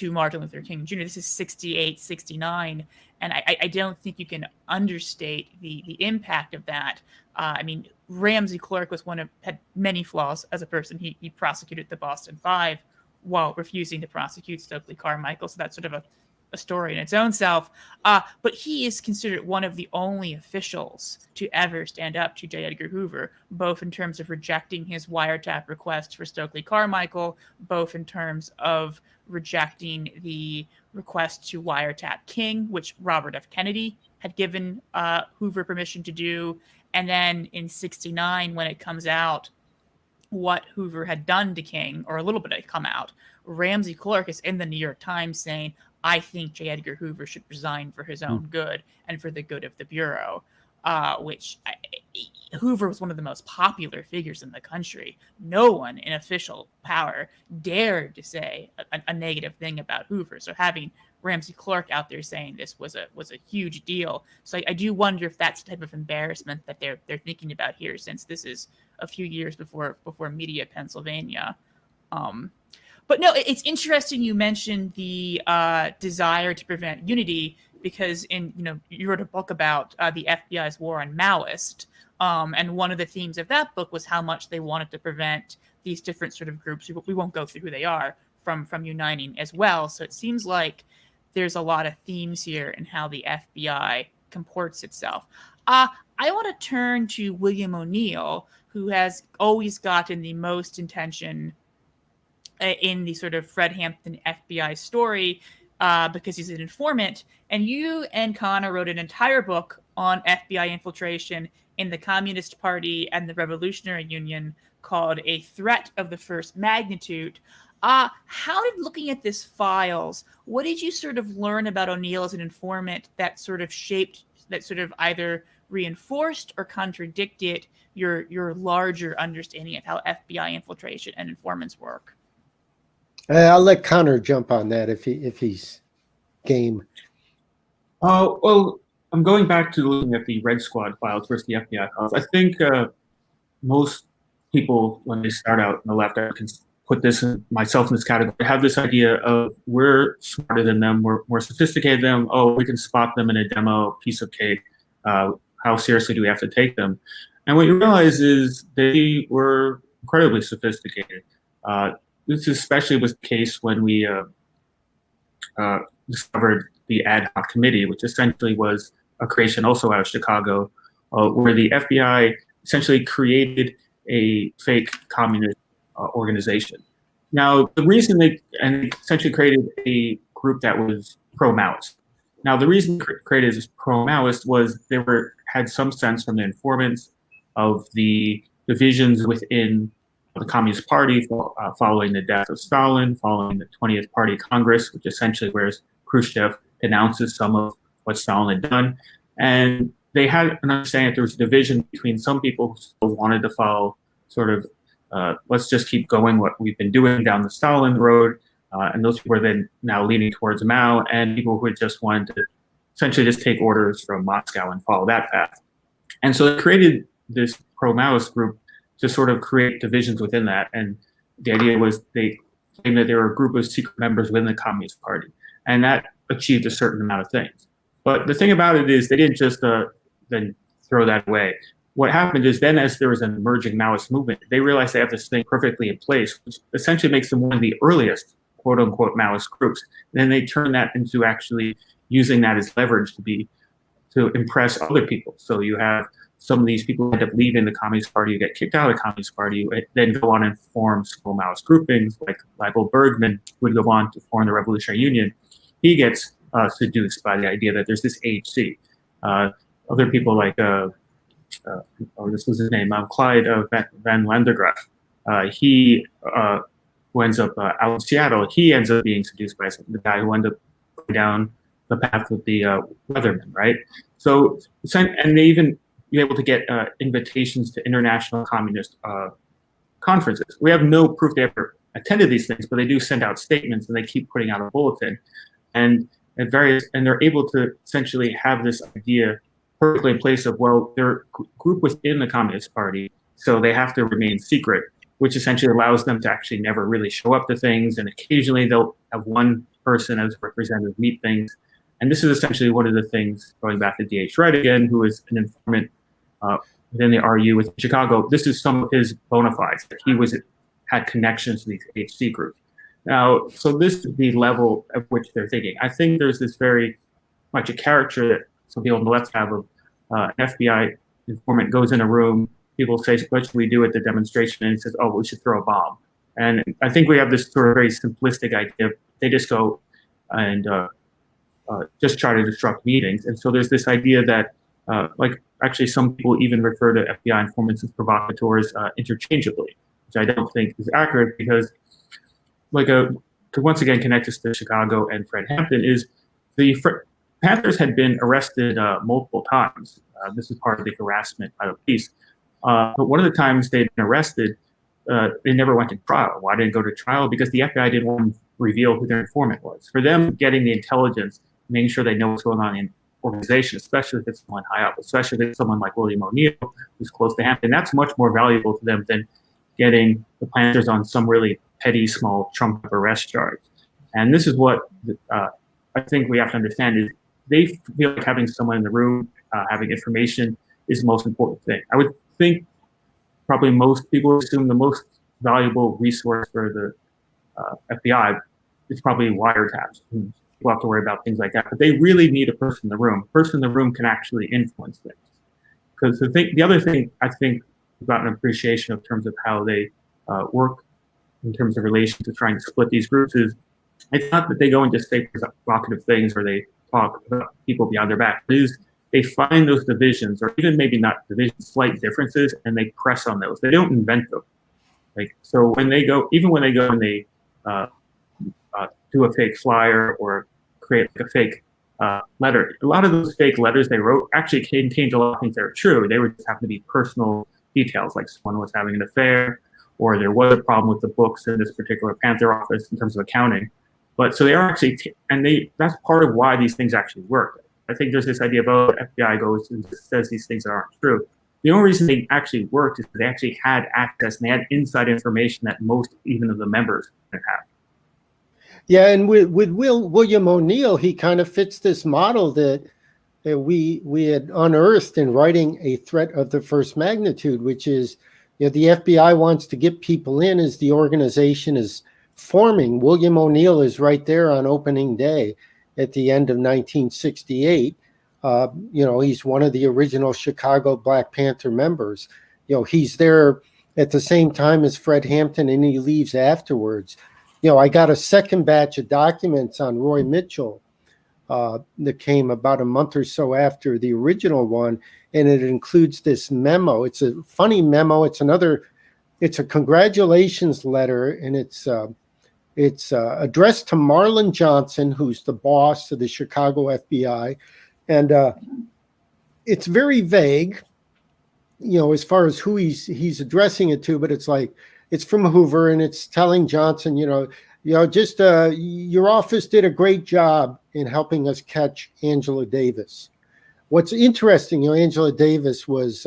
Martin Luther King Jr. This is 68, 69. And I don't think you can understate the impact of that. I mean, Ramsey Clark had many flaws as a person. He prosecuted the Boston Five while refusing to prosecute Stokely Carmichael. So that's sort of a story in its own self. But he is considered one of the only officials to ever stand up to J. Edgar Hoover, both in terms of rejecting his wiretap request for Stokely Carmichael, both in terms of rejecting the request to wiretap King, which Robert F. Kennedy had given Hoover permission to do. And then in '69, when it comes out what Hoover had done to King, or a little bit had come out, Ramsey Clark is in the New York Times saying, I think J. Edgar Hoover should resign for his own good and for the good of the Bureau, Hoover was one of the most popular figures in the country. No one in official power dared to say a negative thing about Hoover. So having Ramsey Clark out there saying this was a huge deal. So I do wonder if that's the type of embarrassment that they're thinking about here, since this is a few years before Media, Pennsylvania. But no, it's interesting you mentioned the desire to prevent unity, because you wrote a book about the FBI's war on Maoists, and one of the themes of that book was how much they wanted to prevent these different sort of groups, we won't go through who they are, from uniting as well. So it seems like there's a lot of themes here in how the FBI comports itself. I want to turn to William O'Neill, who has always gotten the most attention in the sort of Fred Hampton FBI story, because he's an informant. And you and Conor wrote an entire book on FBI infiltration in the Communist Party and the Revolutionary Union called A Threat of the First Magnitude. How did looking at this files, what did you sort of learn about O'Neill as an informant that sort of either reinforced or contradicted your larger understanding of how FBI infiltration and informants work? I'll let Conor jump on that if he's game. Well, I'm going back to looking at the Red Squad files versus the FBI files. I think most people, when they start out on the left, I can put myself in this category, have this idea of we're smarter than them, we're more sophisticated than them. Oh, we can spot them in a demo, piece of cake. How seriously do we have to take them? And what you realize is they were incredibly sophisticated. This especially was the case when we discovered the ad hoc committee, which essentially was a creation also out of Chicago, where the FBI essentially created a fake communist organization. Now, the reason they essentially created a group that was pro-Maoist. Now, the reason they created as pro-Maoist was they had some sense from the informants of the divisions within the Communist Party following the death of Stalin, following the 20th Party Congress, which essentially where Khrushchev denounces some of what Stalin had done. And they had an understanding that there was a division between some people who still wanted to follow sort of, let's just keep going what we've been doing down the Stalin road, and those people were then now leaning towards Mao, and people who had just wanted to essentially just take orders from Moscow and follow that path. And so they created this pro-Maoist group to sort of create divisions within that. And the idea was they claimed that there were a group of secret members within the Communist Party, and that achieved a certain amount of things. But the thing about it is they didn't just then throw that away. What happened is then, as there was an emerging Maoist movement, they realized they have this thing perfectly in place, which essentially makes them one of the earliest quote unquote Maoist groups. And then they turn that into actually using that as leverage to impress other people. So you have some of these people end up leaving the Communist Party, you get kicked out of the Communist Party, then go on and form small Maoist groupings, like Leibel Bergman would go on to form the Revolutionary Union. He gets seduced by the idea that there's this AHC. Other people like, this was his name, Clyde Van Landergraaf. He who ends up out in Seattle, he ends up being seduced by the guy who ended up going down the path with the Weathermen, right? So, and they even be able to get invitations to international communist conferences. We have no proof they ever attended these things, but they do send out statements and they keep putting out a bulletin. And they're able to essentially have this idea perfectly in place of, well, they're a group within the Communist Party, so they have to remain secret, which essentially allows them to actually never really show up to things. And occasionally they'll have one person as representative meet things. And this is essentially one of the things, going back to D.H. Wright again, who is an informant within the RU with Chicago. This is some of his bona fides, that he had connections to these HC groups. Now, so this is the level at which they're thinking. I think there's this very much a character that some people on the left have of an FBI informant goes in a room, people say, what should we do at the demonstration? And he says, oh, we should throw a bomb. And I think we have this sort of very simplistic idea. They just go and just try to disrupt meetings. And so there's this idea that, like, actually some people even refer to FBI informants as provocateurs interchangeably, which I don't think is accurate, because like to once again connect us to Chicago and Fred Hampton, is the Panthers had been arrested multiple times. This is part of the harassment by the police. But one of the times they'd been arrested, they never went to trial. Why didn't they go to trial? Because the FBI didn't want to reveal who their informant was. For them, getting the intelligence, making sure they know what's going on in organization, especially if it's someone high up, especially if it's someone like William O'Neill, who's close to Hampton, that's much more valuable to them than getting the Panthers on some really petty, small, trumped-up arrest charge. And this is what I think we have to understand is they feel like having someone in the room, having information is the most important thing. I would think probably most people assume the most valuable resource for the FBI is probably wiretaps. People have to worry about things like that, but they really need a person in the room. A person in the room can actually influence things. Because the other thing I think about an appreciation of terms of how they work in terms of relation to trying to split these groups is it's not that they go and just say provocative things or they talk about people behind their back. It is they find those divisions, or even maybe not divisions, slight differences, and they press on those. They don't invent them. Like, so when they go, even when they go and they do a fake flyer or create like a fake letter, a lot of those fake letters they wrote actually contained a lot of things that are true. They would just happen to be personal details, like someone was having an affair, or there was a problem with the books in this particular Panther office in terms of accounting. But so they are actually, that's part of why these things actually work. I think there's this idea of, oh, the FBI goes and says these things that aren't true. The only reason they actually worked is they actually had access and they had inside information that most even of the members didn't have. Yeah, and with William O'Neill, he kind of fits this model that we had unearthed in writing A Threat of the First Magnitude, which is, you know, the FBI wants to get people in as the organization is forming. William O'Neill is right there on opening day at the end of 1968. You know, he's one of the original Chicago Black Panther members. You know, he's there at the same time as Fred Hampton, and he leaves afterwards. You know, I got a second batch of documents on Roy Mitchell that came about a month or so after the original one, and it includes this memo. It's a funny memo. It's a congratulations letter, and it's addressed to Marlon Johnson, who's the boss of the Chicago FBI, and it's very vague, you know, as far as who he's addressing it to. But it's like, it's from Hoover, and it's telling Johnson, you know, just your office did a great job in helping us catch Angela Davis. What's interesting, you know, Angela Davis was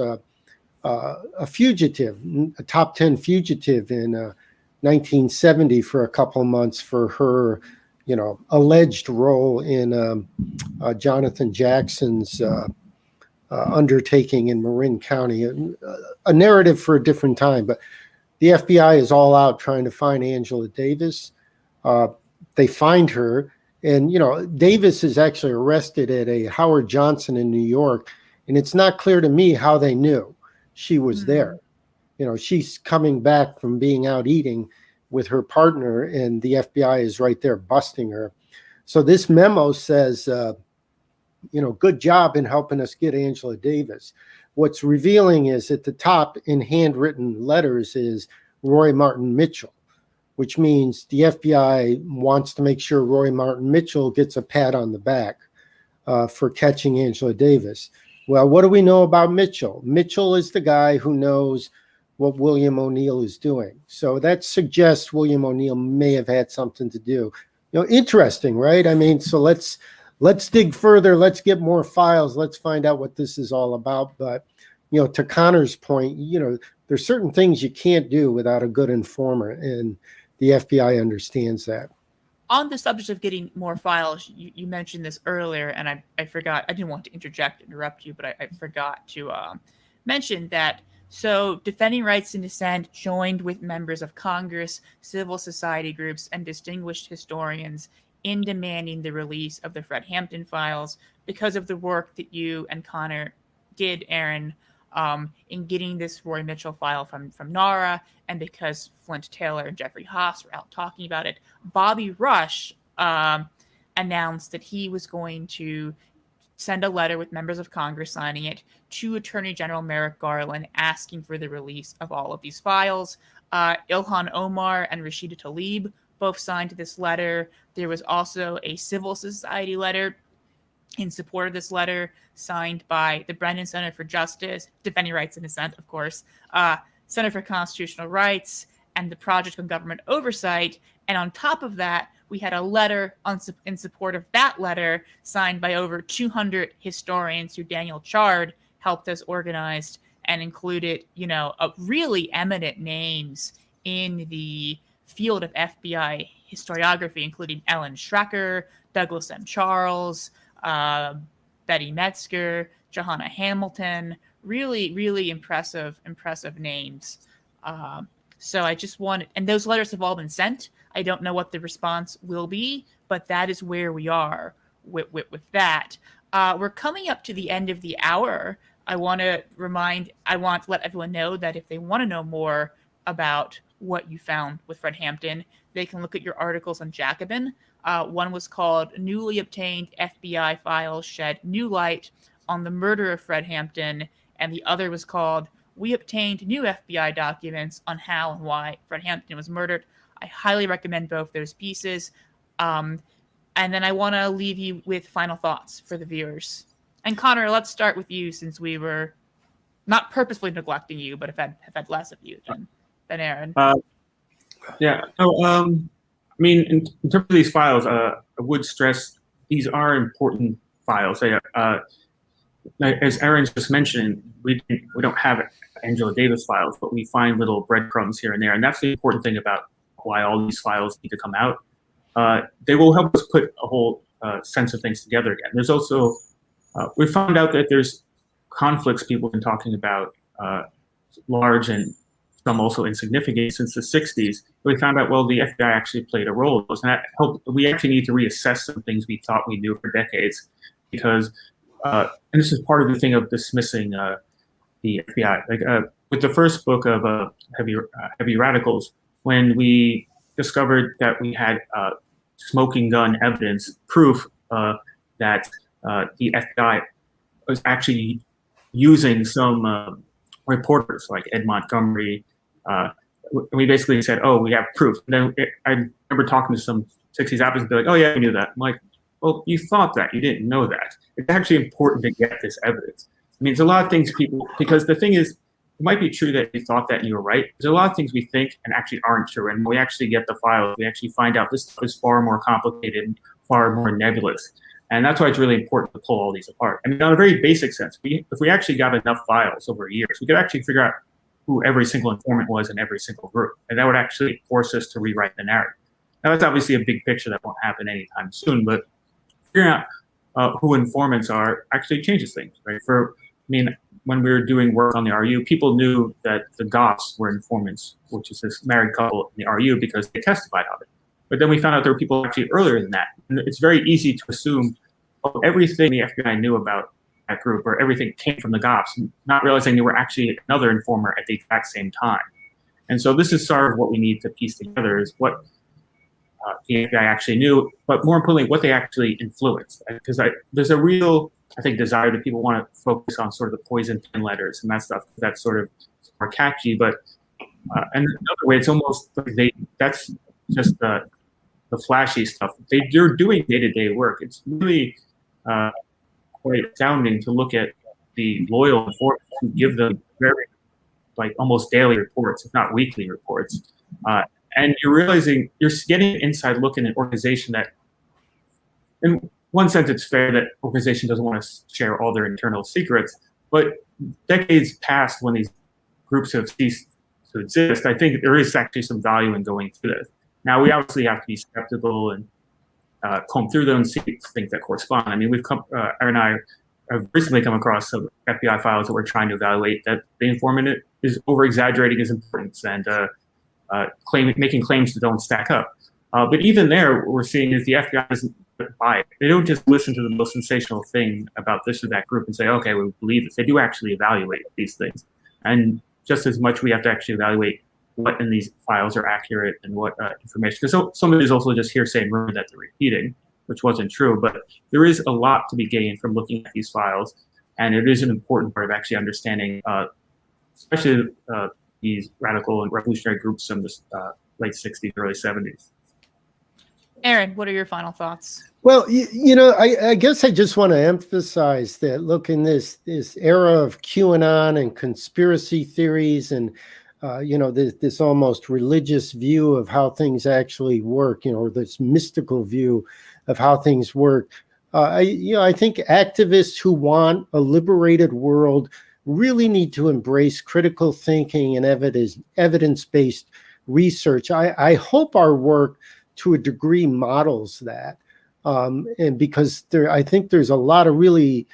a fugitive, a top 10 fugitive in 1970 for a couple of months for her, alleged role in Jonathan Jackson's undertaking in Marin County. A narrative for a different time, but the FBI is all out trying to find Angela Davis. They find her, and Davis is actually arrested at a Howard Johnson in New York, and it's not clear to me how they knew she was there. She's coming back from being out eating with her partner, and the FBI is right there busting her. So this memo says, good job in helping us get Angela Davis. What's revealing is at the top in handwritten letters is Roy Martin Mitchell, which means the FBI wants to make sure Roy Martin Mitchell gets a pat on the back for catching Angela Davis. Well, what do we know about Mitchell? Mitchell is the guy who knows what William O'Neill is doing. So that suggests William O'Neill may have had something to do. Interesting, right? I mean, so let's dig further. Let's get more files. Let's find out what this is all about. But, to Conor's point, there's certain things you can't do without a good informer, and the FBI understands that. On the subject of getting more files, you mentioned this earlier, and I forgot. I didn't want to interrupt you, but I forgot to mention that. So Defending Rights and Dissent joined with members of Congress, civil society groups, and distinguished historians in demanding the release of the Fred Hampton files because of the work that you and Conor did, Aaron, in getting this Roy Mitchell file from NARA, and because Flint Taylor and Jeffrey Haas were out talking about it. Bobby Rush announced that he was going to send a letter with members of Congress signing it to Attorney General Merrick Garland asking for the release of all of these files. Ilhan Omar and Rashida Tlaib both signed this letter. There was also a civil society letter in support of this letter signed by the Brennan Center for Justice, Defending Rights and Dissent, of course, Center for Constitutional Rights, and the Project on Government Oversight. And on top of that, we had a letter in support of that letter signed by over 200 historians who Daniel Chard helped us organize, and included, really eminent names in the field of FBI historiography, including Ellen Schrecker, Douglas M. Charles, Betty Metzger, Johanna Hamilton. Really, really impressive names. So I just wanted, and those letters have all been sent. I don't know what the response will be, but that is where we are with that. We're coming up to the end of the hour. I want to let everyone know that if they want to know more about what you found with Fred Hampton, they can look at your articles on Jacobin. One was called Newly Obtained FBI Files Shed New Light on the Murder of Fred Hampton, and the other was called We Obtained New FBI Documents on How and Why Fred Hampton Was Murdered. I highly recommend both those pieces. And then I want to leave you with final thoughts for the viewers. And Conor, let's start with you, since we were not purposefully neglecting you, but have had less of you than Aaron. Yeah. I mean, in terms of these files, I would stress these are important files. As Aaron just mentioned, we don't have Angela Davis files, but we find little breadcrumbs here and there, and that's the important thing about why all these files need to come out. They will help us put a whole sense of things together again. There's also, we found out that there's conflicts people have been talking about, large and some also insignificant, since the 60s. We found out, well, the FBI actually played a role in those, and that helped. We actually need to reassess some things we thought we knew for decades, because, and this is part of the thing of dismissing the FBI. Like with the first book of Heavy Radicals, when we discovered that we had smoking gun evidence, proof that the FBI was actually using some reporters like Ed Montgomery. We basically said, oh, we have proof. And then I remember talking to some 60s activists and be like, oh yeah, we knew that. I'm like, well, you thought that, you didn't know that. It's actually important to get this evidence. I mean, there's a lot of things because the thing is, it might be true that you thought that and you were right. There's a lot of things we think and actually aren't true. And when we actually get the files, we actually find out this stuff is far more complicated, far more nebulous. And that's why it's really important to pull all these apart. I mean, on a very basic sense, if we actually got enough files over years, we could actually figure out who every single informant was in every single group. And that would actually force us to rewrite the narrative. Now, that's obviously a big picture that won't happen anytime soon, but figuring out who informants are actually changes things, right? When we were doing work on the RU, people knew that the Goths were informants, which is this married couple in the RU, because they testified on it. But then we found out there were people actually earlier than that. And it's very easy to assume everything the FBI knew about that group or everything came from the Goths, not realizing they were actually another informer at the exact same time. And so this is sort of what we need to piece together is what the FBI actually knew, but more importantly, what they actually influenced. Because there's a real, I think, desire that people want to focus on sort of the poison pen letters and that stuff. That's sort of more catchy, but and another way, it's almost like that's just the flashy stuff. They're doing day-to-day work. It's really quite astounding to look at the loyal informants who give them very, like, almost daily reports, if not weekly reports. And you're realizing you're getting an inside look in an organization that, in one sense, it's fair that organization doesn't want to share all their internal secrets, but decades past when these groups have ceased to exist, I think there is actually some value in going through this. Now, we obviously have to be skeptical and comb through them and see things that correspond. I mean, Aaron and I have recently come across some FBI files that we're trying to evaluate that the informant is over-exaggerating his importance and making claims that don't stack up. But even there, what we're seeing is the FBI doesn't buy it. They don't just listen to the most sensational thing about this or that group and say, okay, we believe this. They do actually evaluate these things. And just as much, we have to actually evaluate what in these files are accurate and what information. Because some of it is also just hearsay and rumor that they're repeating, which wasn't true. But there is a lot to be gained from looking at these files. And it is an important part of actually understanding, especially these radical and revolutionary groups from the late 60s, early 70s. Aaron, what are your final thoughts? Well, I guess I just want to emphasize that, look, in this era of QAnon and conspiracy theories and, this almost religious view of how things actually work, or this mystical view of how things work, I think activists who want a liberated world really need to embrace critical thinking and evidence-based research. I hope our work to a degree models that. And because I think there's a lot of really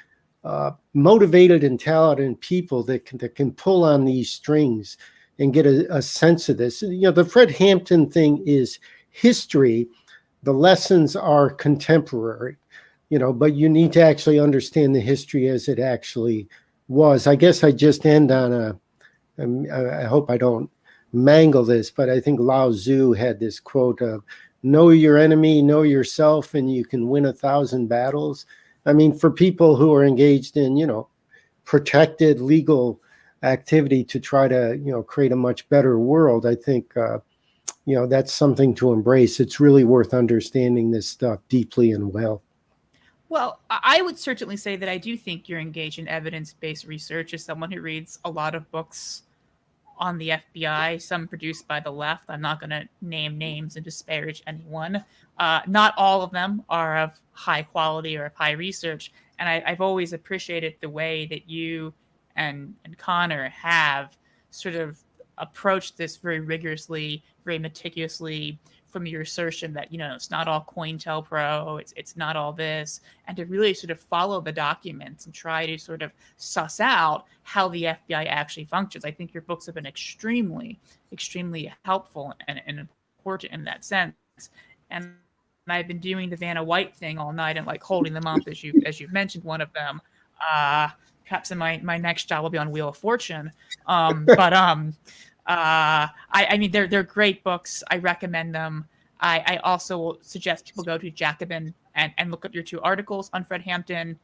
motivated and talented people that can pull on these strings and get a sense of this. The Fred Hampton thing is history. The lessons are contemporary, but you need to actually understand the history as it actually was. I guess I just end on I hope I don't mangle this, but I think Lao Tzu had this quote of, know your enemy, know yourself, and you can win 1,000 battles. I mean, for people who are engaged in, protected legal activity to try to, create a much better world, I think, that's something to embrace. It's really worth understanding this stuff deeply and well. Well, I would certainly say that I do think you're engaged in evidence-based research as someone who reads a lot of books on the FBI, some produced by the left. I'm not going to name names and disparage anyone. Not all of them are of high quality or of high research. And I've always appreciated the way that you and Conor have sort of approached this very rigorously, very meticulously, from your assertion that, it's not all COINTELPRO, it's not all this, and to really sort of follow the documents and try to sort of suss out how the FBI actually functions. I think your books have been extremely, extremely helpful and important in that sense. And I've been doing the Vanna White thing all night and holding them up as you've mentioned one of them. Perhaps in my next job will be on Wheel of Fortune. I mean, they're great books. I recommend them. I also suggest people go to Jacobin and look up your 2 articles on Fred Hampton.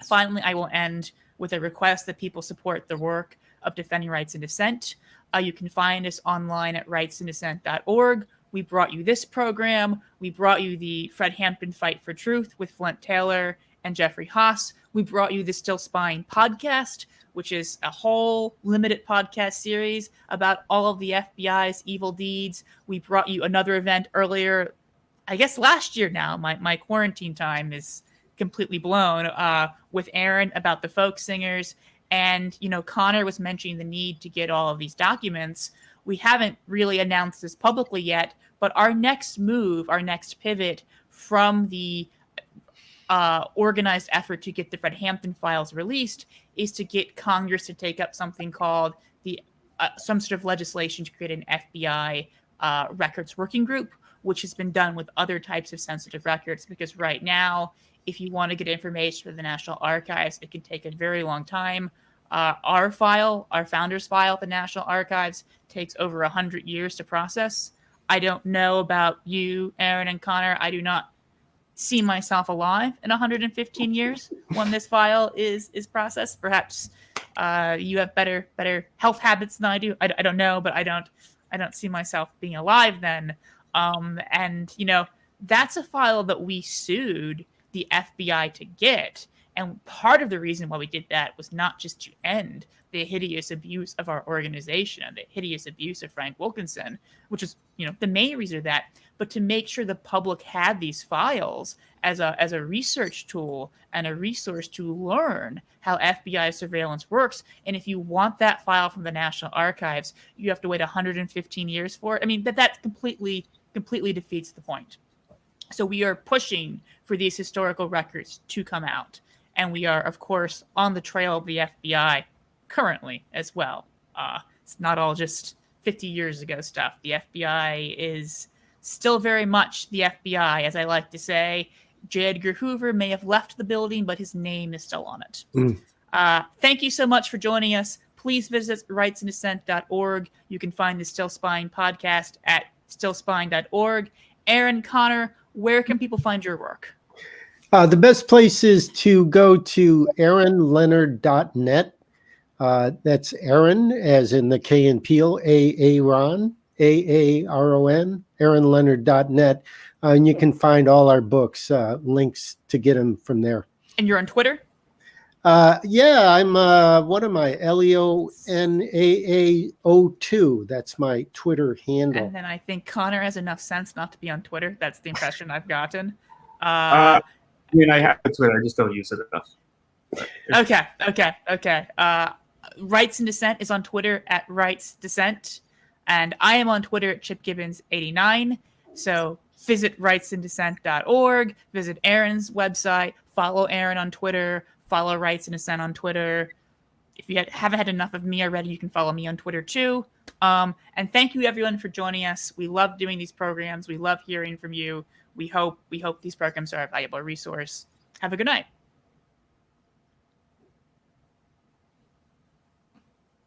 Finally, I will end with a request that people support the work of Defending Rights and Dissent. You can find us online at rightsandDissent.org. We brought you this program. We brought you the Fred Hampton Fight for Truth with Flint Taylor and Jeffrey Haas. We brought you the Still Spying podcast, which is a whole limited podcast series about all of the FBI's evil deeds. We brought you another event earlier, I guess last year now. My quarantine time is completely blown with Aaron about the folk singers. And, Conor was mentioning the need to get all of these documents. We haven't really announced this publicly yet, but our next move, our next pivot from the organized effort to get the Fred Hampton files released is to get Congress to take up something called some sort of legislation to create an FBI records working group, which has been done with other types of sensitive records. Because right now, if you want to get information from the National Archives, it can take a very long time. Our founder's file at the National Archives takes over 100 years to process. I don't know about you, Aaron and Conor. I do not see myself alive in 115 years when this file is processed. Perhaps you have better health habits than I do. I don't know, but I don't see myself being alive then. And that's a file that we sued the FBI to get. And part of the reason why we did that was not just to end the hideous abuse of our organization and the hideous abuse of Frank Wilkinson, which is, the main reason of that, but to make sure the public had these files as a research tool and a resource to learn how FBI surveillance works. And if you want that file from the National Archives, you have to wait 115 years for it. I mean, that completely defeats the point. So we are pushing for these historical records to come out. And we are, of course, on the trail of the FBI currently as well. It's not all just 50 years ago stuff. The FBI is still very much the FBI, as I like to say. J. Edgar Hoover may have left the building, but his name is still on it. Thank you so much for joining us. Please visit rightsanddissent.org. You can find the Still Spying podcast at stillspying.org. Aaron, Conor, where can people find your work? The best place is to go to aaronleonard.net. That's Aaron, as in the K and Peel, Aaron, Aaron, aaronleonard.net. And you can find all our books, links to get them from there. And you're on Twitter? Yeah, I'm, what am I? LEONAAO2. That's my Twitter handle. And then I think Conor has enough sense not to be on Twitter. That's the impression I've gotten. I have a Twitter. I just don't use it enough. Okay. Rights and Dissent is on Twitter at Rights Dissent. And I am on Twitter at ChipGibbons89. So visit rightsanddissent.org, visit Aaron's website, follow Aaron on Twitter, follow Rights and Dissent on Twitter. If you haven't had enough of me already, you can follow me on Twitter too. And thank you everyone for joining us. We love doing these programs. We love hearing from you. We hope these programs are a valuable resource. Have a good night.